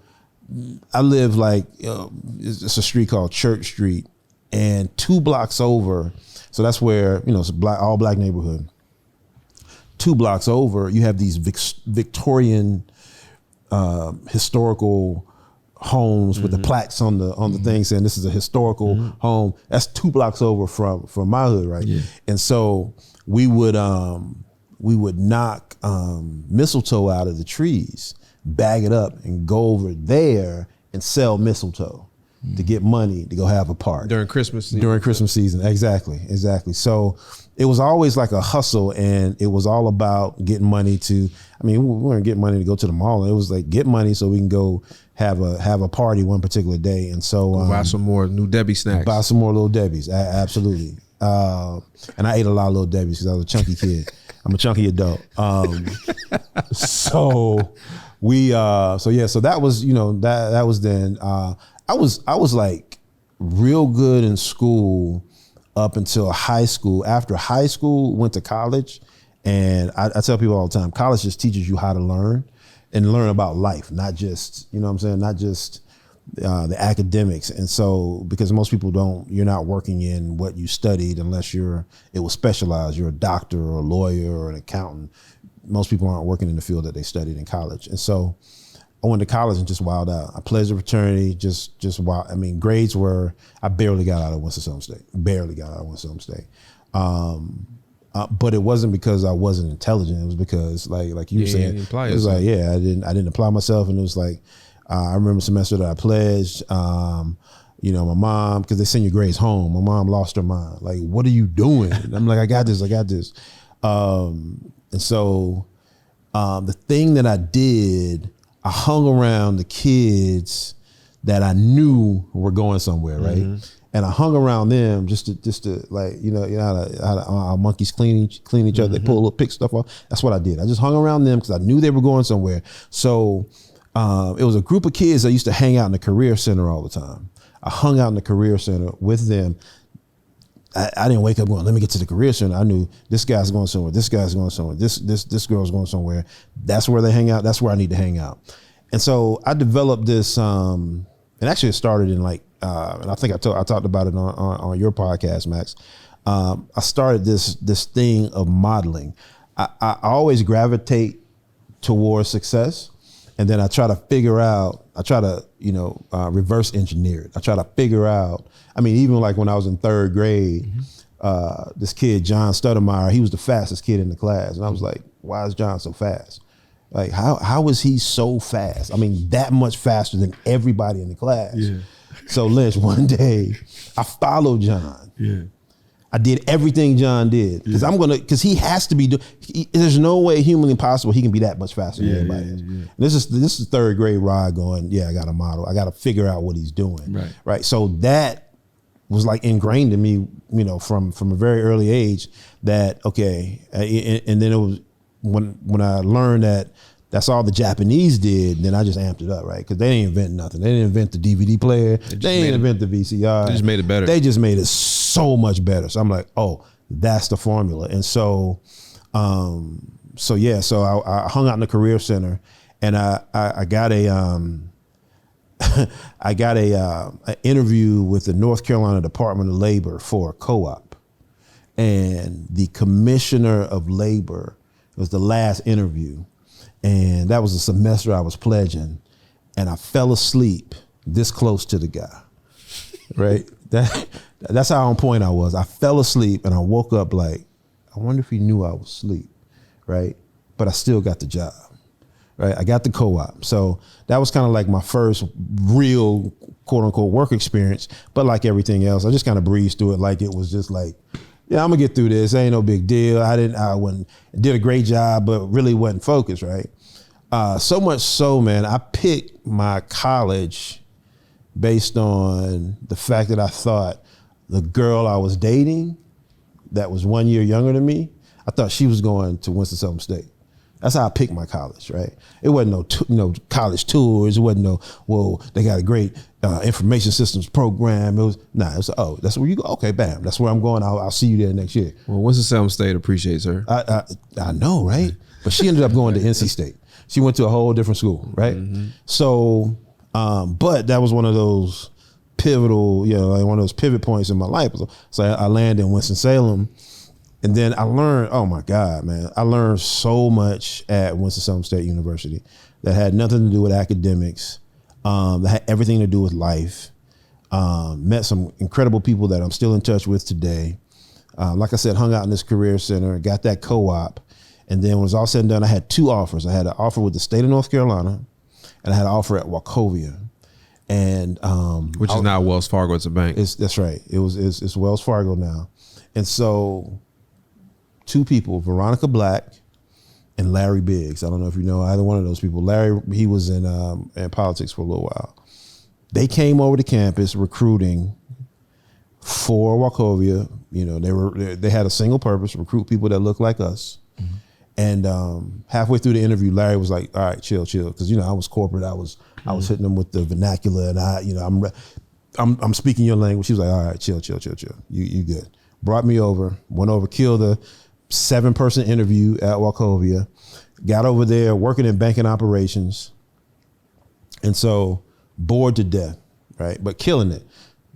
Speaker 1: I live like, it's a street called Church Street, and 2 blocks over, so that's where, you know, it's a all black neighborhood. 2 blocks over, you have these Victorian historical homes with the plaques on the thing saying this is a historical home. That's 2 blocks over from my hood, right? Yeah. And so we would knock mistletoe out of the trees, bag it up, and go over there and sell mistletoe to get money to go have a party
Speaker 2: During Christmas season.
Speaker 1: During Christmas season, exactly. So it was always like a hustle, and it was all about getting money to, I mean, we weren't getting money to go to the mall. It was like get money so we can go have a party one particular day. And so
Speaker 2: buy some more New Debbie snacks.
Speaker 1: Buy some more Little Debbies, absolutely. And I ate a lot of Little Debbies because I was a chunky kid. I'm a chunky adult. So that was, you know, that was then. I was like real good in school up until high school. After high school, went to college, and I tell people all the time, college just teaches you how to learn and learn about life, not just, you know what I'm saying, not just the academics. And so, because most people you're not working in what you studied unless it was specialized. You're a doctor or a lawyer or an accountant. Most people aren't working in the field that they studied in college. And so I went to college and just wilded out. I pledged a fraternity, just wild. I mean, grades were, I barely got out of Winston-Salem State. But it wasn't because I wasn't intelligent. It was because like you were saying, it was like, I didn't apply myself. And it was like, I remember a semester that I pledged, you know, my mom, because they send your grades home. My mom lost her mind. Like, what are you doing? And I'm like, I got this. And so the thing that I did, I hung around the kids that I knew were going somewhere, right? And I hung around them just to like, you know how monkeys clean each other. They pull a little pick stuff off. That's what I did. I just hung around them because I knew they were going somewhere. So it was a group of kids that used to hang out in the career center all the time. I hung out in the career center with them. I didn't wake up going, let me get to the career center. I knew this guy's going somewhere. This guy's going somewhere. This girl's going somewhere. That's where they hang out. That's where I need to hang out. And so I developed this, and actually it started in like, and I think I talked about it on your podcast, Max. I started this thing of modeling. I always gravitate towards success. And then I try to reverse engineer it. I try to figure out, I mean, even like when I was in 3rd grade, this kid, John Stuttermeyer, he was the fastest kid in the class. And I was like, why is John so fast? Like, how is he so fast? I mean, that much faster than everybody in the class. Yeah. So Lynch, one day, I followed John. Yeah. I did everything John did because he has to be. There's no way humanly possible he can be that much faster than everybody else. Yeah. This is 3rd grade ride going. Yeah, I got a model. I got to figure out what he's doing. Right. So that was like ingrained in me, you know, from a very early age. That okay, and then it was when I learned that that's all the Japanese did, then I just amped it up, right? Because they didn't invent nothing. They didn't invent the DVD player. They didn't invent the VCR.
Speaker 2: They just made it better.
Speaker 1: They just made it so much better. So I'm like, oh, that's the formula. And so, I hung out in the career center, and I got an interview with the North Carolina Department of Labor for a co-op, and the commissioner of labor was the last interview. And that was the semester I was pledging, and I fell asleep this close to the guy, right? That's how on point I was. I fell asleep and I woke up like, I wonder if he knew I was asleep, right? But I still got the job, right? I got the co-op. So that was kind of like my first real quote unquote work experience. But like everything else, I just kind of breezed through it like it was just like, yeah, I'm gonna get through this. Ain't no big deal. I did a great job, but really wasn't focused, right? So much so, man, I picked my college based on the fact that I thought the girl I was dating that was 1 year younger than me, I thought she was going to Winston-Salem State. That's how I picked my college, right? It wasn't no college tours. It wasn't no, well, they got a great information systems program. It was that's where you go. Okay, bam, that's where I'm going. I'll see you there next year.
Speaker 2: Well, Winston-Salem State appreciates her.
Speaker 1: I know, right? But she ended up going to NC State. She went to a whole different school, right? Mm-hmm. So, but that was one of those pivotal, like one of those pivot points in my life. So I landed in Winston-Salem. And then I learned, oh my God, man, I learned so much at Winston-Salem State University that had nothing to do with academics, that had everything to do with life. Met some incredible people that I'm still in touch with today. Like I said, hung out in this career center, got that co-op. And then when it was all said and done, I had two offers. I had an offer with the state of North Carolina, and I had an offer at Wachovia. And
Speaker 2: which is now Wells Fargo, it's a bank.
Speaker 1: That's right. It's Wells Fargo now. And so two people, Veronica Black and Larry Biggs. I don't know if you know either one of those people. Larry, he was in politics for a little while. They came over to campus recruiting for Wachovia. They had a single purpose: recruit people that look like us. Mm-hmm. And halfway through the interview, Larry was like, "All right, chill," because I was corporate. I was hitting them with the vernacular, and I'm speaking your language. He was like, "All right, chill. You good?" Brought me over, went over, killed a 7-person interview at Wachovia, got over there working in banking operations. And so bored to death, right? But killing it.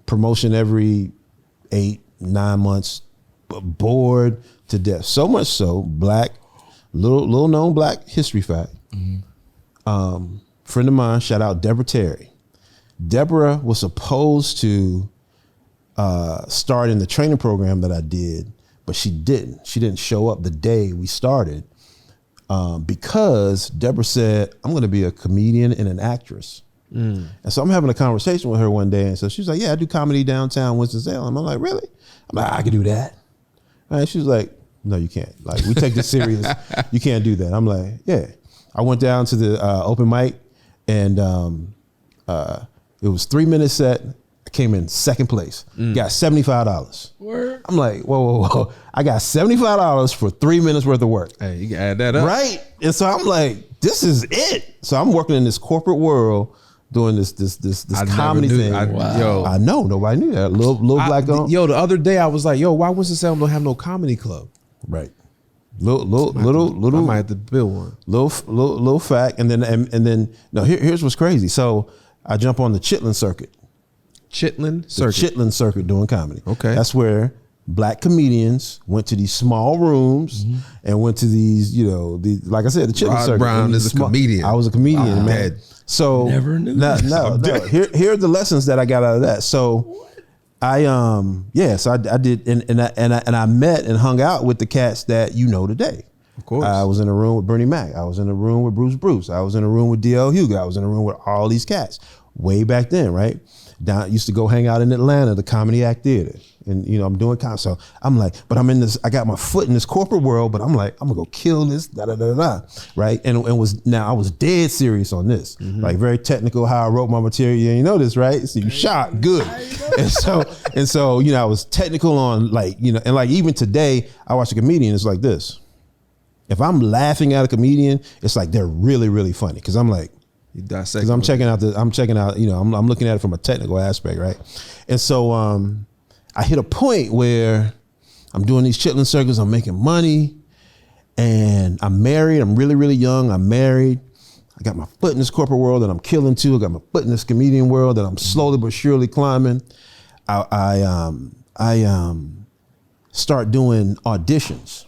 Speaker 1: Promotion every 8-9 months, but bored to death. So much so, little known black history fact. Mm-hmm. Friend of mine, shout out Deborah Terry. Deborah was supposed to start in the training program that I did, but she didn't. She didn't show up the day we started because Deborah said, I'm going to be a comedian and an actress. And so I'm having a conversation with her one day, and so she's like, yeah, I do comedy downtown Winston-Salem. I'm like, really? I'm like, I can do that. And she's like, no, you can't. Like, we take this serious. You can't do that. I'm like, yeah. I went down to the open mic, and it was 3-minute set. Came in second place, got $75.
Speaker 3: Word.
Speaker 1: I'm like, whoa. I got $75 for 3 minutes worth of work.
Speaker 2: Hey, you can add that up.
Speaker 1: Right. And so I'm like, this is it. So I'm working in this corporate world doing this comedy thing. I know, nobody knew that. Little black on.
Speaker 2: Yo, the other day I was like, yo, why Winston-Salem don't have no comedy club?
Speaker 1: Right. Little.
Speaker 2: I might have to build one.
Speaker 1: Little fact. And then here's what's crazy. So I jump on the Chitlin circuit.
Speaker 2: Chitlin
Speaker 1: circuit doing comedy.
Speaker 2: Okay.
Speaker 1: That's where black comedians went to these small rooms and went to these, like I said, the Chitlin circuit.
Speaker 2: Brown is a comedian.
Speaker 1: I was a comedian, man.
Speaker 2: Dead.
Speaker 1: So
Speaker 3: never knew.
Speaker 1: No. Here are the lessons that I got out of that. So I did, and I met and hung out with the cats that today.
Speaker 2: Of course.
Speaker 1: I was in a room with Bernie Mac. I was in a room with Bruce. I was in a room with D.L. Hugo. I was in a room with all these cats way back then, right? Used to go hang out in Atlanta, the Comedy Act Theater. And, I'm doing comedy. So I'm like, but I'm in this, I got my foot in this corporate world, but I'm like, I'm gonna go kill this, right? And I was dead serious on this. Like very technical how I wrote my material. You know this, right? So you shot, good. And so, I was technical on and like even today, I watch a comedian, it's like this. If I'm laughing at a comedian, it's like they're really, really funny. Cause I'm like, because I'm checking out, I'm looking at it from a technical aspect, right? And so I hit a point where I'm doing these Chitlin circles, I'm making money, and I'm married. I'm really, really young. I'm married. I got my foot in this corporate world that I'm killing too. I got my foot in this comedian world that I'm slowly but surely climbing. I start doing auditions.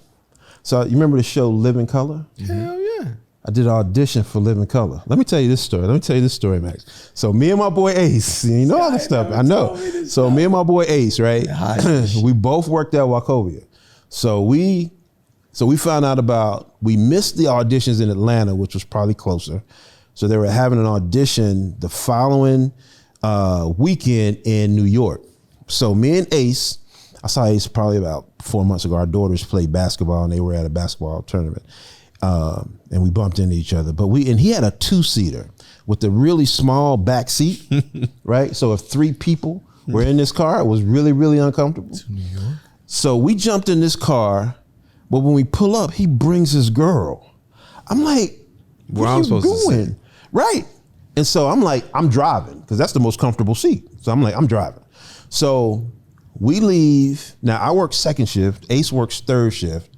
Speaker 1: So you remember the show Living Color?
Speaker 3: Hell yeah.
Speaker 1: I did an audition for Living Color. Let me tell you this story. Max. So me and my boy Ace, all this stuff. I know. So me and my boy Ace, right? We both worked at Wachovia. So we So we found out we missed the auditions in Atlanta, which was probably closer. So they were having an audition the following weekend in New York. So me and Ace, I saw Ace probably about 4 months ago. Our daughters played basketball and they were at a basketball tournament. And we bumped into each other. And he had a 2-seater with a really small back seat, right? So if 3 people were in this car, it was really, really uncomfortable.
Speaker 3: To New York.
Speaker 1: So we jumped in this car, but when we pull up, he brings his girl. I'm like, what are you doing? Right. And so I'm like, I'm driving, because that's the most comfortable seat. So I'm like, I'm driving. So we leave. Now I work second shift. Ace works third shift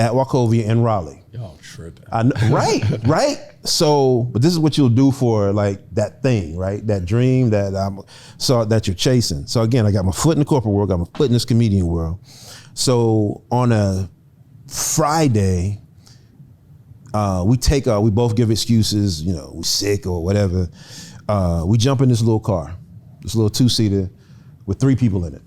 Speaker 1: at Wachovia in Raleigh.
Speaker 3: Y'all tripping.
Speaker 1: Right. So, but this is what you'll do for like that thing, right? That dream that you're chasing. So again, I got my foot in the corporate world, got my foot in this comedian world. So on a Friday, we both give excuses, we're sick or whatever. We jump in this little car, this little 2-seater with 3 people in it.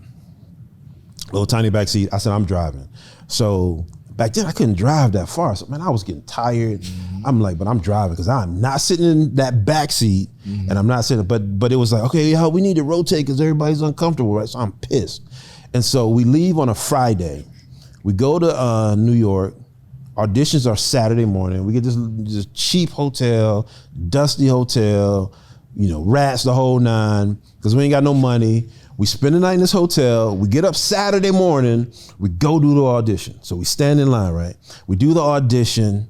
Speaker 1: Little tiny back seat. I said, I'm driving. So back then I couldn't drive that far. So man, I was getting tired. Mm-hmm. I'm like, but I'm driving because I'm not sitting in that back seat, and I'm not sitting, but it was like, okay, we need to rotate because everybody's uncomfortable, right? So I'm pissed. And so we leave on a Friday. We go to New York. Auditions are Saturday morning. We get this cheap hotel, dusty hotel, rats the whole 9, because we ain't got no money. We spend the night in this hotel. We get up Saturday morning. We go do the audition. So we stand in line, right? We do the audition.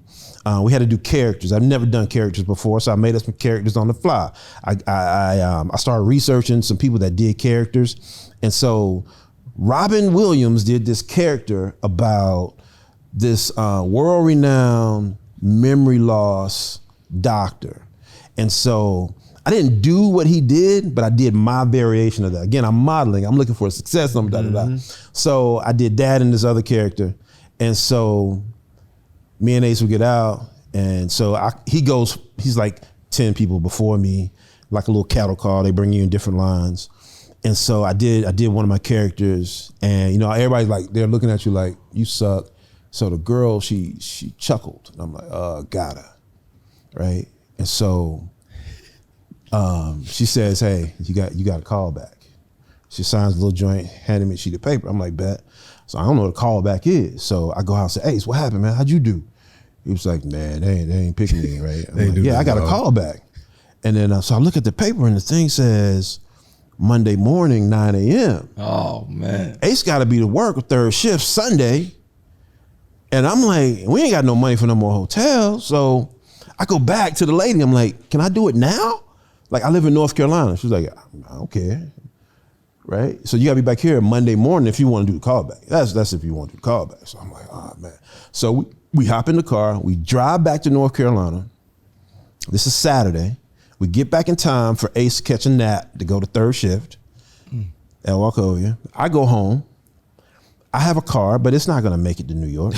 Speaker 1: We had to do characters. I've never done characters before, so I made up some characters on the fly. I started researching some people that did characters. And so Robin Williams did this character about this world-renowned memory loss doctor. And so I didn't do what he did, but I did my variation of that. Again, I'm modeling. I'm looking for a success. So I did that and this other character. And so me and Ace would get out. And so he's like 10 people before me, like a little cattle call. They bring you in different lines. And so I did one of my characters, and everybody's like, they're looking at you like, you suck. So the girl, she chuckled, and I'm like, got her, right? And so she says, hey, you got a call back. She signs a little joint, handed me a sheet of paper. I'm like, bet. So I don't know what a call back is. So I go out and say, hey, what happened, man? How'd you do? He was like, man, they ain't picking me, right? I'm like, yeah, I got a call back. And then so I look at the paper, and the thing says Monday morning, 9 a.m.
Speaker 3: Oh, man.
Speaker 1: Ace got to be to work with third shift Sunday. And I'm like, we ain't got no money for no more hotels. So I go back to the lady. I'm like, can I do it now? Like, I live in North Carolina. She's like, I don't care. Right? So you got to be back here Monday morning if you want to do the callback. That's if you want to do the callback. So I'm like, oh, man. So we hop in the car. We drive back to North Carolina. This is Saturday. We get back in time for Ace to catch a nap to go to third shift at Wachovia. I go home. I have a car, but it's not going to make it to New York.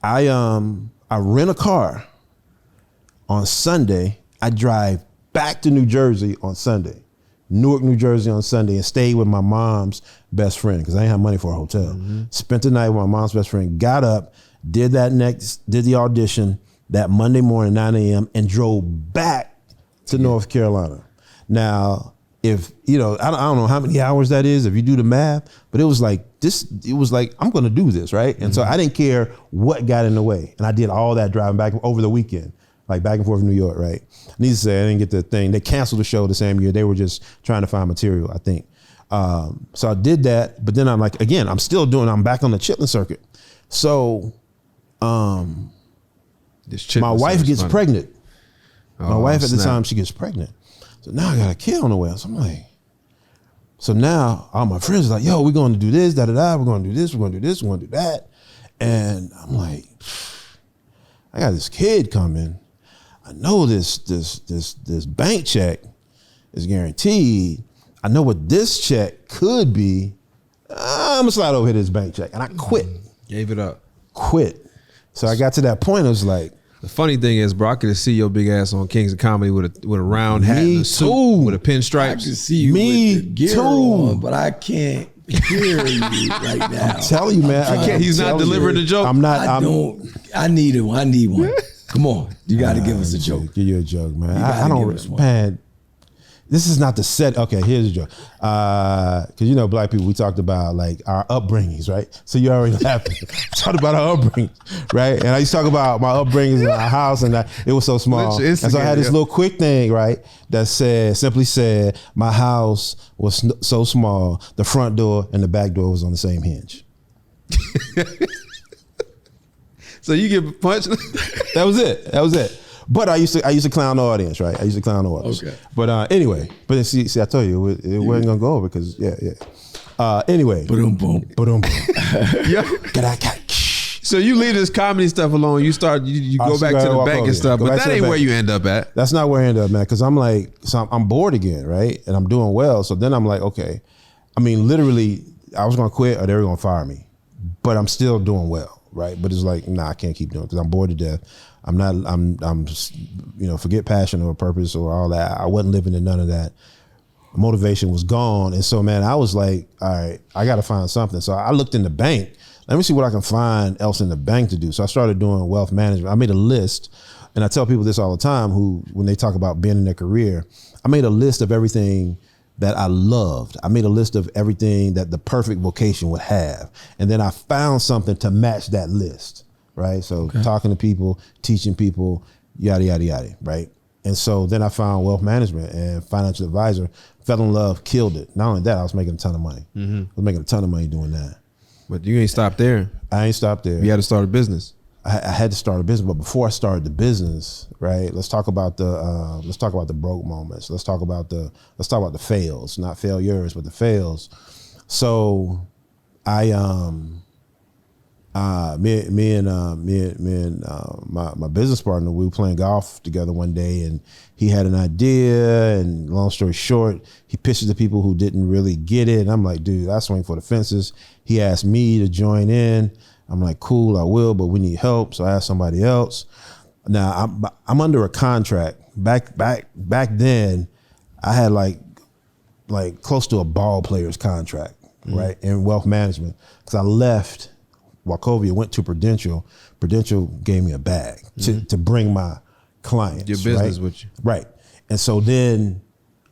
Speaker 1: I rent a car on Sunday. I drive back to New Jersey on Sunday, Newark, New Jersey on Sunday, and stayed with my mom's best friend because I didn't have money for a hotel. Mm-hmm. Spent the night with my mom's best friend, got up, did the audition that Monday morning, 9 a.m., and drove back to North Carolina. Now, if, I don't know how many hours that is, if you do the math, but it was like, I'm going to do this, right? And so I didn't care what got in the way. And I did all that driving back over the weekend, like back and forth from New York, right? Needless to say, I didn't get the thing. They canceled the show the same year. They were just trying to find material, I think. So I did that, but then I'm like, again, I'm back on the chitlin circuit. So, my wife gets pregnant. My wife at the time, she gets pregnant. So now I got a kid on the way. So I'm like, so now all my friends are like, yo, we're going to do this, we're going to do this, we're going to do this, we're going to do that. And I'm like, I got this kid coming. I know this bank check is guaranteed. I know what this check could be. I'm gonna slide over here to this bank check. And I quit.
Speaker 2: Gave it up.
Speaker 1: Quit. So I got to that point, I was like,
Speaker 2: the funny thing is, bro, I could see your big ass on Kings of Comedy with a round hat and a suit with a pinstripe.
Speaker 3: I could see you with the gear on, but I can't hear you right now.
Speaker 1: I'm telling you, man. I can't.
Speaker 2: He's not delivering the joke.
Speaker 1: I'm not.
Speaker 3: I need one. Come on. You got to give us a joke.
Speaker 1: Give you a joke, man. I don't, man. This is not the set. Okay, here's a joke. Because black people, we talked about like our upbringings, right? So you already laughing. Talked about our upbringing, right? And I used to talk about my upbringings in our house, and it was so small. And so I had this little quick thing, right? That simply said, my house was so small, the front door and the back door was on the same hinge.
Speaker 2: So you get punched.
Speaker 1: That was it. But I used to clown the audience, right? I used to clown the audience. Okay. But anyway, see, I told you it wasn't gonna go over because anyway.
Speaker 3: Boom.
Speaker 2: Yeah. So you leave this comedy stuff alone. You go back to the bank and stuff, but that ain't where you end up at.
Speaker 1: That's not where I end up, man. Because I'm like, I'm bored again, right? And I'm doing well. So then I'm like, okay. I mean, literally, I was gonna quit or they were gonna fire me, but I'm still doing well, right? But it's like, nah, I can't keep doing it because I'm bored to death. I'm forget passion or purpose or all that. I wasn't living in none of that. Motivation was gone. And so, man, I was like, all right, I got to find something. So I looked in the bank. Let me see what I can find else in the bank to do. So I started doing wealth management. I made a list, and I tell people this all the time when they talk about being in their career, I made a list of everything that I loved. I made a list of everything that the perfect vocation would have. And then I found something to match that list. Right. So talking to people, teaching people, yada, yada, yada. Right. And so then I found wealth management and financial advisor, fell in love, killed it. Not only that, I was making a ton of money. I was making a ton of money doing that.
Speaker 2: But you ain't stopped there.
Speaker 1: I ain't stopped there.
Speaker 2: You had to start a business.
Speaker 1: I had to start a business, but before I started the business, right? Let's talk about the broke moments. Let's talk about the fails, not failures, but the fails. So me and my business partner, we were playing golf together one day, and he had an idea, and long story short, he pitched it to people who didn't really get it. And I'm like, dude, I swing for the fences. He asked me to join in. I'm like, cool, I will, but we need help. So I asked somebody else. Now I'm under a contract. Back then, I had like close to a ball player's contract, right, in wealth management, because I left Wachovia, went to Prudential. Prudential gave me a bag to bring my clients.
Speaker 2: Your business with you.
Speaker 1: Right. And so then,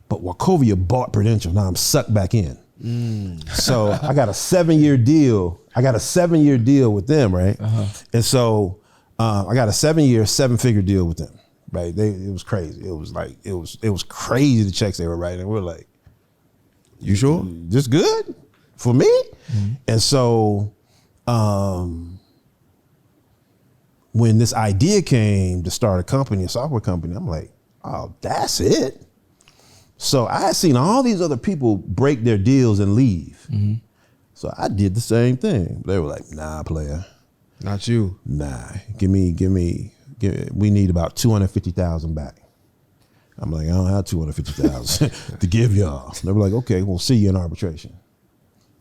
Speaker 1: but Wachovia bought Prudential. Now I'm sucked back in. So I got a 7-year deal. With them, right? And so I got a 7-year, 7-figure deal with them, right? It was crazy. It was crazy the checks they were writing. We're like,
Speaker 2: you sure?
Speaker 1: Just good for me? And so when this idea came to start a company, a software company, I'm like, oh, that's it. So I had seen all these other people break their deals and leave. So I did the same thing. They were like, nah, player.
Speaker 2: Not you.
Speaker 1: Nah, give me, we need about 250,000 back. I'm like, I don't have 250,000 to give y'all. They were like, okay, we'll see you in arbitration.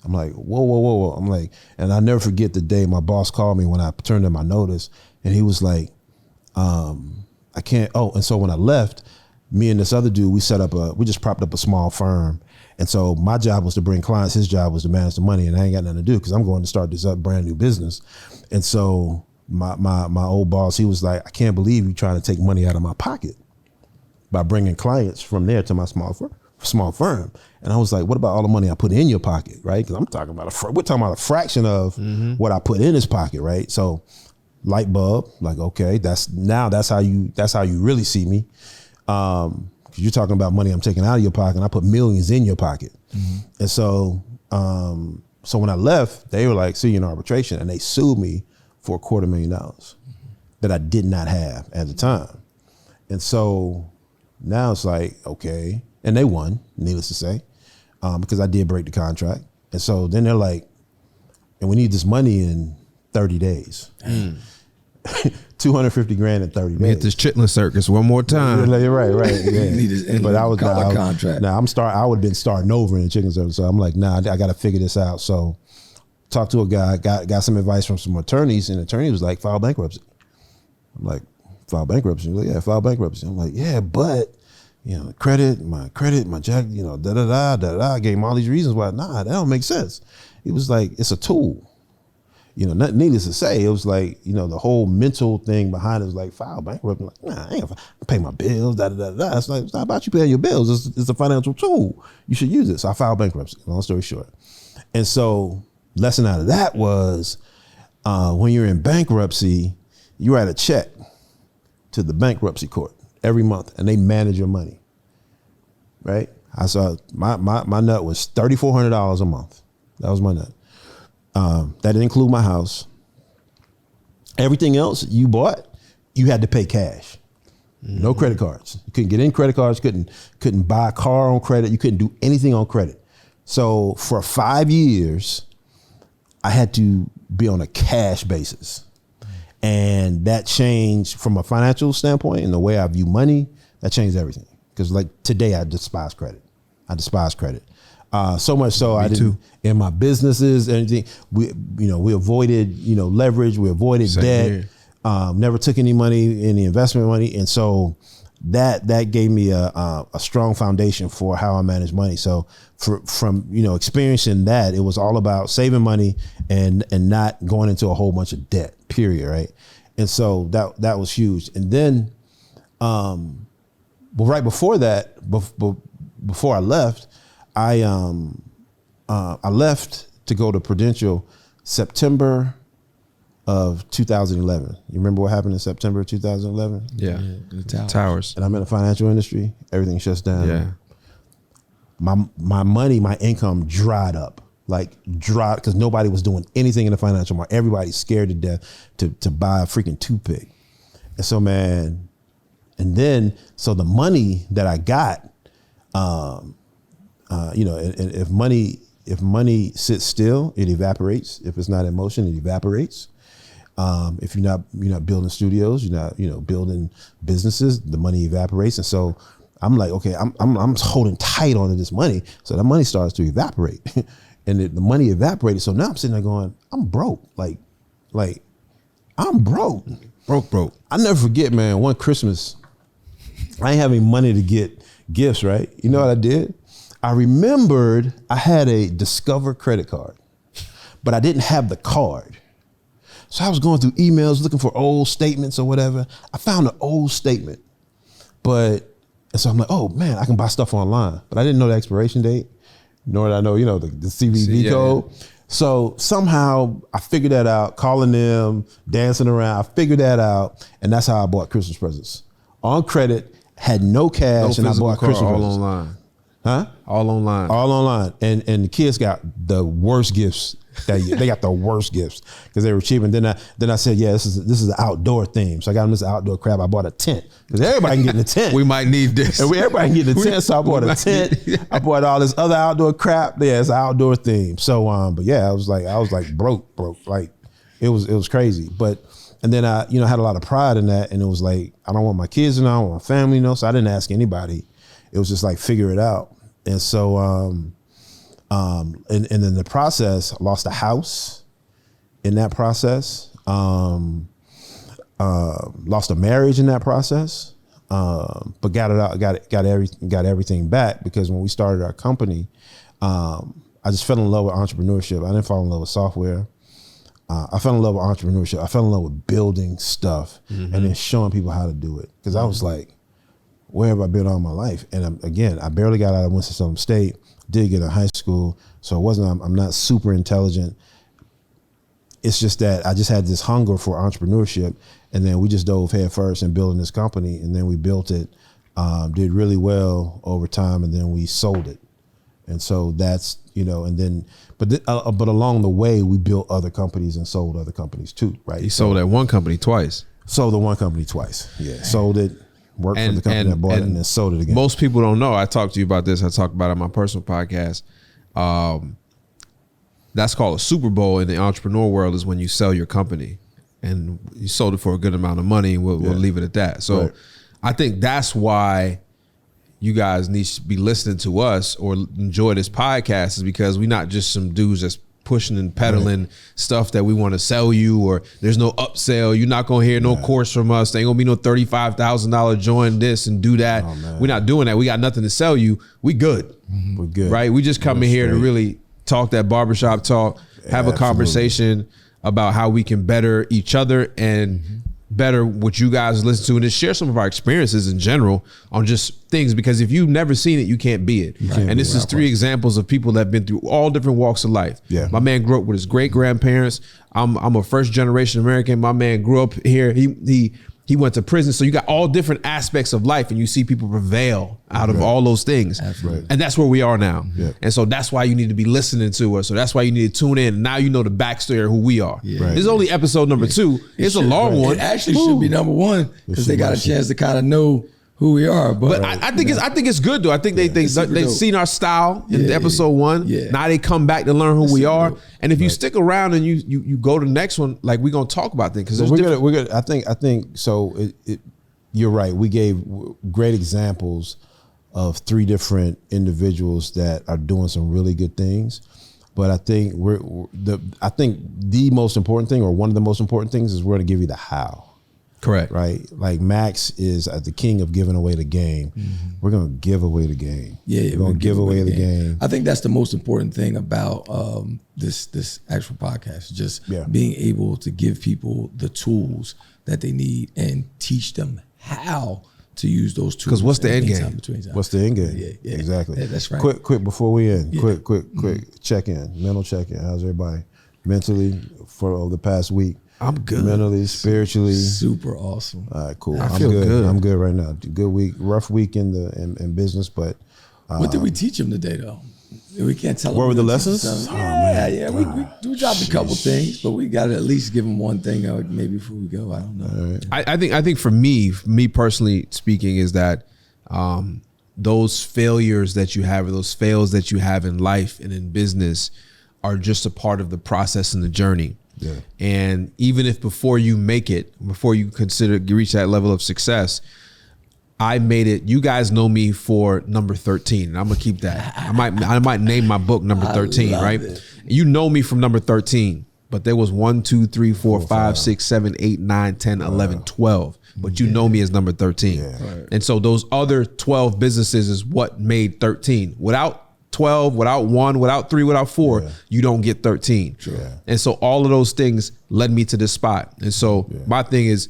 Speaker 1: I'm like, whoa. I'm like, and I never forget the day my boss called me when I turned in my notice, and he was like, I can't, and so when I left, me and this other dude, we just propped up a small firm. And so my job was to bring clients, his job was to manage the money, and I ain't got nothing to do because I'm going to start this brand new business. And so my old boss, he was like, I can't believe you trying to take money out of my pocket by bringing clients from there to my small firm. And I was like, what about all the money I put in your pocket, right? Because we're talking about a fraction of what I put in his pocket, right? So light bulb, like, okay, that's how you really see me. Because you're talking about money I'm taking out of your pocket, and I put millions in your pocket. And so when I left, they were like, see you in arbitration, and they sued me for $250,000 that I did not have at the time. And so now it's like, okay, and they won, needless to say, because I did break the contract. And so then they're like, and we need this money in 30 days. 250 grand in 30 days.
Speaker 2: Hit this chitlin circus one more time.
Speaker 1: Right. Yeah. But I was
Speaker 3: contract.
Speaker 1: I would have been starting over in the chicken circus. So I'm like, nah, I got to figure this out. So talked to a guy, got some advice from some attorneys, and the attorney was like, file bankruptcy. I'm like, file bankruptcy? He's like, yeah, file bankruptcy. I'm like, yeah, but my jack, I gave him all these reasons why. Nah, that don't make sense. He was like, it's a tool. Nothing needless to say, it was like, the whole mental thing behind it was like, file bankrupt. I'm like, nah, I ain't gonna pay my bills, It's like, it's not about you paying your bills. It's a financial tool. You should use it. So I filed bankruptcy, long story short. And so lesson out of that was, when you're in bankruptcy, you write a check to the bankruptcy court every month and they manage your money, right? I saw my nut was $3,400 a month. That was my nut. That didn't include my house. Everything else you bought, you had to pay cash. No credit cards. You couldn't get any credit cards. Couldn't buy a car on credit. You couldn't do anything on credit. So for 5 years, I had to be on a cash basis. And that changed from a financial standpoint and the way I view money. That changed everything. Because like today, I despise credit. So much so, in my businesses, anything, we avoided, leverage, we avoided debt, never took any money, any investment money. And so that gave me a strong foundation for how I manage money. So from experiencing that, it was all about saving money and not going into a whole bunch of debt, period. Right. And so that was huge. And then, right before that, before I left, I left to go to Prudential September of 2011. You remember what happened in September of 2011?
Speaker 2: Yeah, the towers.
Speaker 1: And I'm in the financial industry. Everything shuts down.
Speaker 2: Yeah.
Speaker 1: My money, my income dried up. Because nobody was doing anything in the financial market. Everybody's scared to death to buy a freaking toothpick. And so, man, so the money that I got, if money sits still, it evaporates. If it's not in motion, it evaporates. If you're not building studios, you're not building businesses, the money evaporates. And so I'm like, okay, I'm holding tight onto this money. So that money starts to evaporate, and the money evaporated. So now I'm sitting there going, I'm broke. Like I'm broke.
Speaker 2: Broke.
Speaker 1: I never forget, man. One Christmas, I ain't having money to get gifts. Right? You know what I did? I remembered I had a Discover credit card, but I didn't have the card. So I was going through emails looking for old statements or whatever. I found an old statement, and so I'm like, oh man, I can buy stuff online, but I didn't know the expiration date, nor did I know, the CVV code. Yeah. So somehow I figured that out, calling them, dancing around. I figured that out, and that's how I bought Christmas presents on credit. Had no cash, and I bought Christmas
Speaker 2: all
Speaker 1: presents.
Speaker 2: Online.
Speaker 1: Huh?
Speaker 2: All online. And the kids got the worst gifts that year. They got the worst gifts because they were cheap. And then I said, yeah, this is an outdoor theme. So I got them this outdoor crap. I bought a tent because everybody can get in the tent. We might need this.
Speaker 1: And everybody can get in the tent. So I bought a tent. I bought all this other outdoor crap. Yeah, it's an outdoor theme. So but yeah, I was like broke. Like it was crazy. And then I had a lot of pride in that. And it was like, I don't want my kids to know, I don't want my family to know. So I didn't ask anybody. It was just like, figure it out. And so, and in the process, I lost a house in that process, lost a marriage in that process, but got it out, got everything back because when we started our company, I just fell in love with entrepreneurship. I didn't fall in love with software. I fell in love with entrepreneurship. I fell in love with building stuff and then showing people how to do it. Because I was like, where have I been all my life? And I barely got out of Winston-Salem State, did get in high school. So I'm not super intelligent. It's just that I just had this hunger for entrepreneurship. And then we just dove head first in building this company. And then we built it, did really well over time. And then we sold it. And so that's, but along the way, we built other companies and sold other companies too, right?
Speaker 2: You sold that one company twice.
Speaker 1: Sold the one company twice. Yeah. Sold it. Worked for the company that bought it and then sold it again.
Speaker 2: Most people don't know. I talked to you about this. I talked about it on my personal podcast. That's called a Super Bowl in the entrepreneur world is when you sell your company and you sold it for a good amount of money. And we'll leave it at that. So right. I think that's why you guys need to be listening to us or enjoy this podcast is because we're not just some dudes that's pushing and peddling stuff that we want to sell you, or there's no upsell. You're not gonna hear no course from us. There ain't gonna be no $35,000 join this and do that. We're not doing that. We got nothing to sell you. We good.
Speaker 1: We're good.
Speaker 2: Right? We just come in here to really talk that barbershop talk, have a conversation about how we can better each other and better what you guys listen to, and just share some of our experiences in general on just things, because if you've never seen it, you can't be it. And this is 3 examples of people that have been through all different walks of life. My man grew up with his great grandparents. I'm a first generation American. My man grew up here. He went to prison. So you got all different aspects of life, and you see people prevail out of all those things. And that's where we are now. And so that's why you need to be listening to us. So that's why you need to tune in. Now you know the backstory of who we are. This is only episode number 2. It's a long one.
Speaker 3: It actually should be number 1, because they got a chance to kind of know who we are. But
Speaker 2: I think it's good though. I think they've seen our style in episode 1. Now they come back to learn who we are. And if you stick around and you go to the next one, like we're gonna talk about things, because
Speaker 1: we're gonna. I think so. You're right. We gave great examples of 3 different individuals that are doing some really good things. But I think the most important thing, or one of the most important things, is we're gonna give you the how.
Speaker 2: Correct.
Speaker 1: Right? Like Max is the king of giving away the game. We're going to give away the game. We're going to give away the game.
Speaker 3: I think that's the most important thing about this actual podcast, just being able to give people the tools that they need and teach them how to use those tools.
Speaker 2: Because what's the end game?
Speaker 1: What's the end game? Exactly.
Speaker 3: That's right.
Speaker 1: Quick before we end, quick check-in, mental check-in. How's everybody mentally for the past week?
Speaker 2: I'm good.
Speaker 1: Mentally, spiritually.
Speaker 3: Super awesome.
Speaker 1: All right, cool.
Speaker 2: I feel good.
Speaker 1: I'm good right now. Good week, rough week in business, but.
Speaker 3: What did we teach them today, though? We can't tell them.
Speaker 1: What were the lessons?
Speaker 3: We dropped a couple things, but we got to at least give them one thing maybe before we go. I don't know.
Speaker 1: Right.
Speaker 2: I think for me personally speaking, is that those failures that you have, or those fails that you have in life and in business, are just a part of the process and the journey. And even if before you make it, before you reach that level of success, I made it. You guys know me for number 13. And I'm gonna keep that. I might name my book number 13, right? It. You know me from number 13, but there was 1, 2, 3, 4, 5, 6, 7, 8, 9, 10, 11, 12. But you know me as number 13. And so those other 12 businesses is what made 13. Without 12, without 1, without 3, without 4, you don't get 13. And so all of those things led me to this spot. And so my thing is,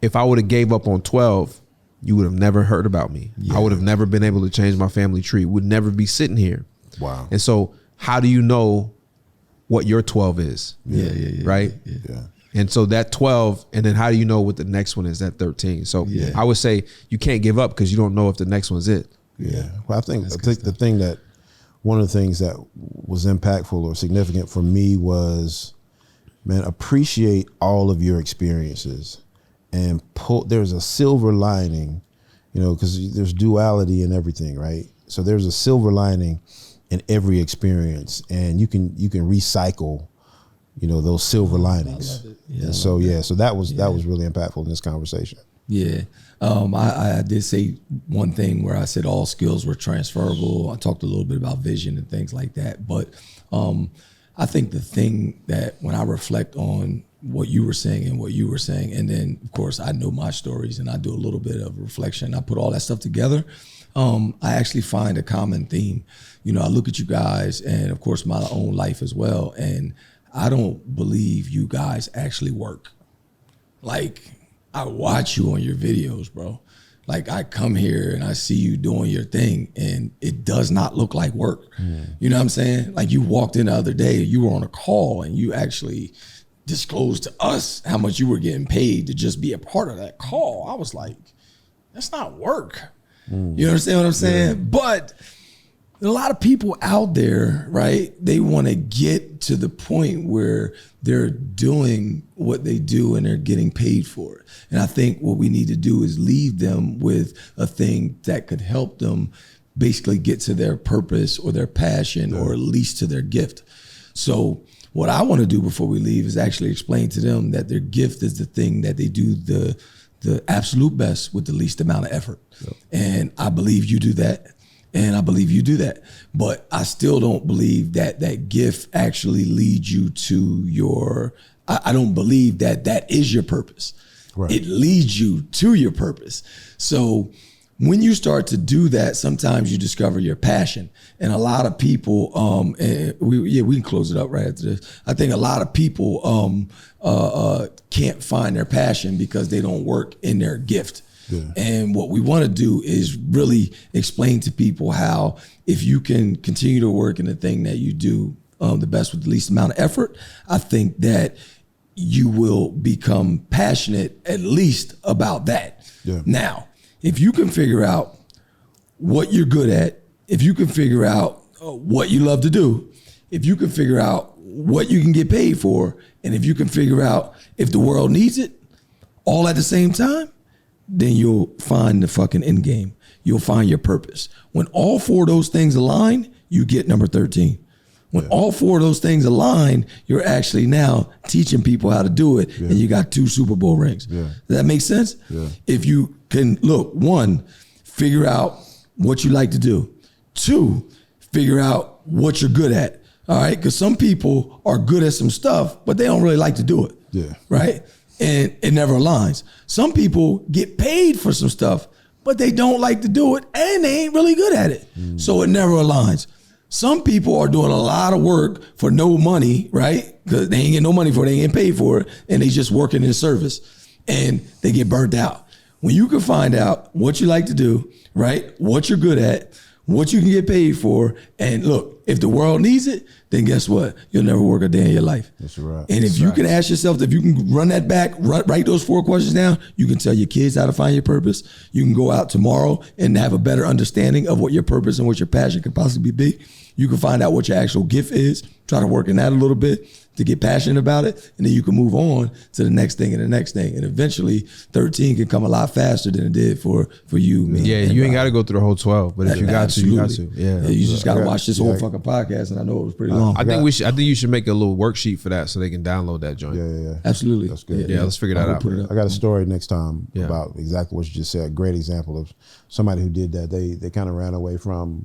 Speaker 2: if I would have gave up on 12, you would have never heard about me. I would have never been able to change my family tree. Would never be sitting here.
Speaker 1: Wow.
Speaker 2: And so how do you know what your 12 is? Right? And so that 12, and then how do you know what the next one is, that 13? So I would say you can't give up because you don't know if the next one's it.
Speaker 1: Well, I think the thing that, one of the things that was impactful or significant for me was, man, appreciate all of your experiences and there's a silver lining, because there's duality in everything, right? So there's a silver lining in every experience, and you can recycle, those silver linings. And so that was really impactful in this conversation.
Speaker 3: I did say one thing where I said all skills were transferable. I talked a little bit about vision and things like that. But I think the thing that when I reflect on what you were saying and then of course I know my stories and I do a little bit of reflection, I put all that stuff together. I actually find a common theme. I look at you guys and of course my own life as well. And I don't believe you guys actually work. Like, I watch you on your videos, bro. Like, I come here and I see you doing your thing and it does not look like work. You know what I'm saying? Like, you walked in the other day, you were on a call and you actually disclosed to us how much you were getting paid to just be a part of that call. I was like, that's not work. You understand what I'm saying? But a lot of people out there, right? They want to get to the point where they're doing what they do and they're getting paid for it. And I think what we need to do is leave them with a thing that could help them basically get to their purpose or their passion or at least to their gift. So what I want to do before we leave is actually explain to them that their gift is the thing that they do the absolute best with the least amount of effort. And I believe you do that. And I believe you do that. But I still don't believe that that gift actually leads you to your, I don't believe that that is your purpose. Right. It leads you to your purpose. So when you start to do that, sometimes you discover your passion. And a lot of people, and we can close it up right after this. I think a lot of people can't find their passion because they don't work in their gift. Yeah. And what we want to do is really explain to people how if you can continue to work in the thing that you do the best with the least amount of effort, I think that you will become passionate at least about that. Yeah. Now, if you can figure out what you're good at, if you can figure out what you love to do, if you can figure out what you can get paid for, and if you can figure out if the world needs it all at the same time, then you'll find the fucking end game. You'll find your purpose. When all four of those things align, you get number 13. When all four of those things align, you're actually now teaching people how to do it, and you got 2 Super Bowl rings. Yeah. Does that make sense? Yeah. If you can, look, 1, figure out what you like to do. 2, figure out what you're good at. All right? Because some people are good at some stuff, but they don't really like to do it. Yeah. Right? And it never aligns. Some people get paid for some stuff, but they don't like to do it, and they ain't really good at it. So it never aligns. Some people are doing a lot of work for no money, right? Because they ain't getting no money for it, they ain't getting paid for it, and they just working in service, and they get burnt out. When you can find out what you like to do, right? What you're good at, what you can get paid for, and look, if the world needs it, then guess what? You'll never work a day in your life. That's right. And if you can ask yourself, if you can run that back, write those 4 questions down, you can tell your kids how to find your purpose. You can go out tomorrow and have a better understanding of what your purpose and what your passion could possibly be. You can find out what your actual gift is, try to work in that a little bit to get passionate about it, and then you can move on to the next thing and the next thing. And eventually 13 can come a lot faster than it did for you, me.
Speaker 2: Yeah, you ain't got to go through the whole 12, but if you got to, you got to.
Speaker 3: Yeah, you just got to watch this whole fucking podcast, and I know it was pretty long.
Speaker 2: I think you should make a little worksheet for that so they can download that joint.
Speaker 1: Yeah.
Speaker 3: Absolutely.
Speaker 1: That's good.
Speaker 2: Yeah, let's figure that out.
Speaker 1: I got a story next time about exactly what you just said. Great example of somebody who did that. They kind of ran away from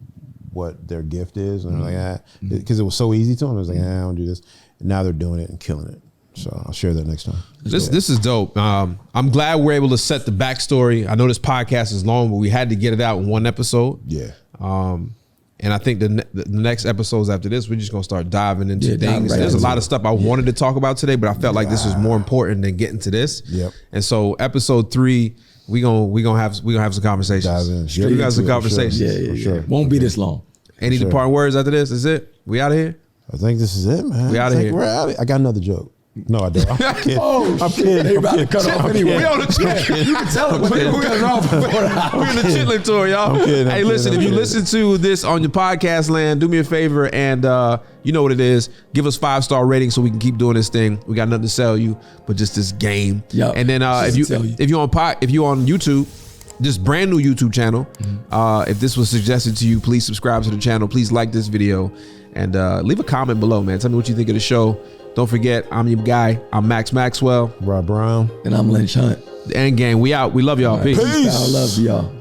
Speaker 1: what their gift is, and they're like, because it was so easy to them. I was like, I don't do this. And now they're doing it and killing it. So I'll share that next time.
Speaker 2: This is dope. I'm glad we're able to set the backstory. I know this podcast is long, but we had to get it out in one episode.
Speaker 1: Yeah.
Speaker 2: And I think the next episodes after this, we're just gonna start diving into things. There's a lot of stuff I wanted to talk about today, but I felt like this was more important than getting to this.
Speaker 1: Yep.
Speaker 2: And so episode 3, we gonna have some conversations.
Speaker 1: Dive in.
Speaker 2: We got some conversations.
Speaker 3: Yeah. Sure. Won't be this long.
Speaker 2: Any departing words after this? Is it? We out of here?
Speaker 1: I think this is it, man.
Speaker 2: We out of here.
Speaker 1: We're out of here. I got another joke. No, I don't. I'm kidding. I'm kidding.
Speaker 3: They about to cut off anyway.
Speaker 2: We on the chitlin.
Speaker 3: You can tell them. We're cutting off.
Speaker 2: We in the chitlin tour, y'all. Hey, listen, if you listen to this on your podcast land, do me a favor and you know what it is. Give us 5-star rating so we can keep doing this thing. We got nothing to sell you, but just this game.
Speaker 3: Yep.
Speaker 2: And then if you on YouTube, this brand new YouTube channel, if this was suggested to you, please subscribe to the channel. Please like this video and leave a comment below, man. Tell me what you think of the show. Don't forget, I'm your guy. I'm Max Maxwell.
Speaker 1: Rob Brown.
Speaker 3: And I'm Lynch Hunt.
Speaker 2: The Endgame. We out. We love y'all. Peace.
Speaker 3: I love y'all.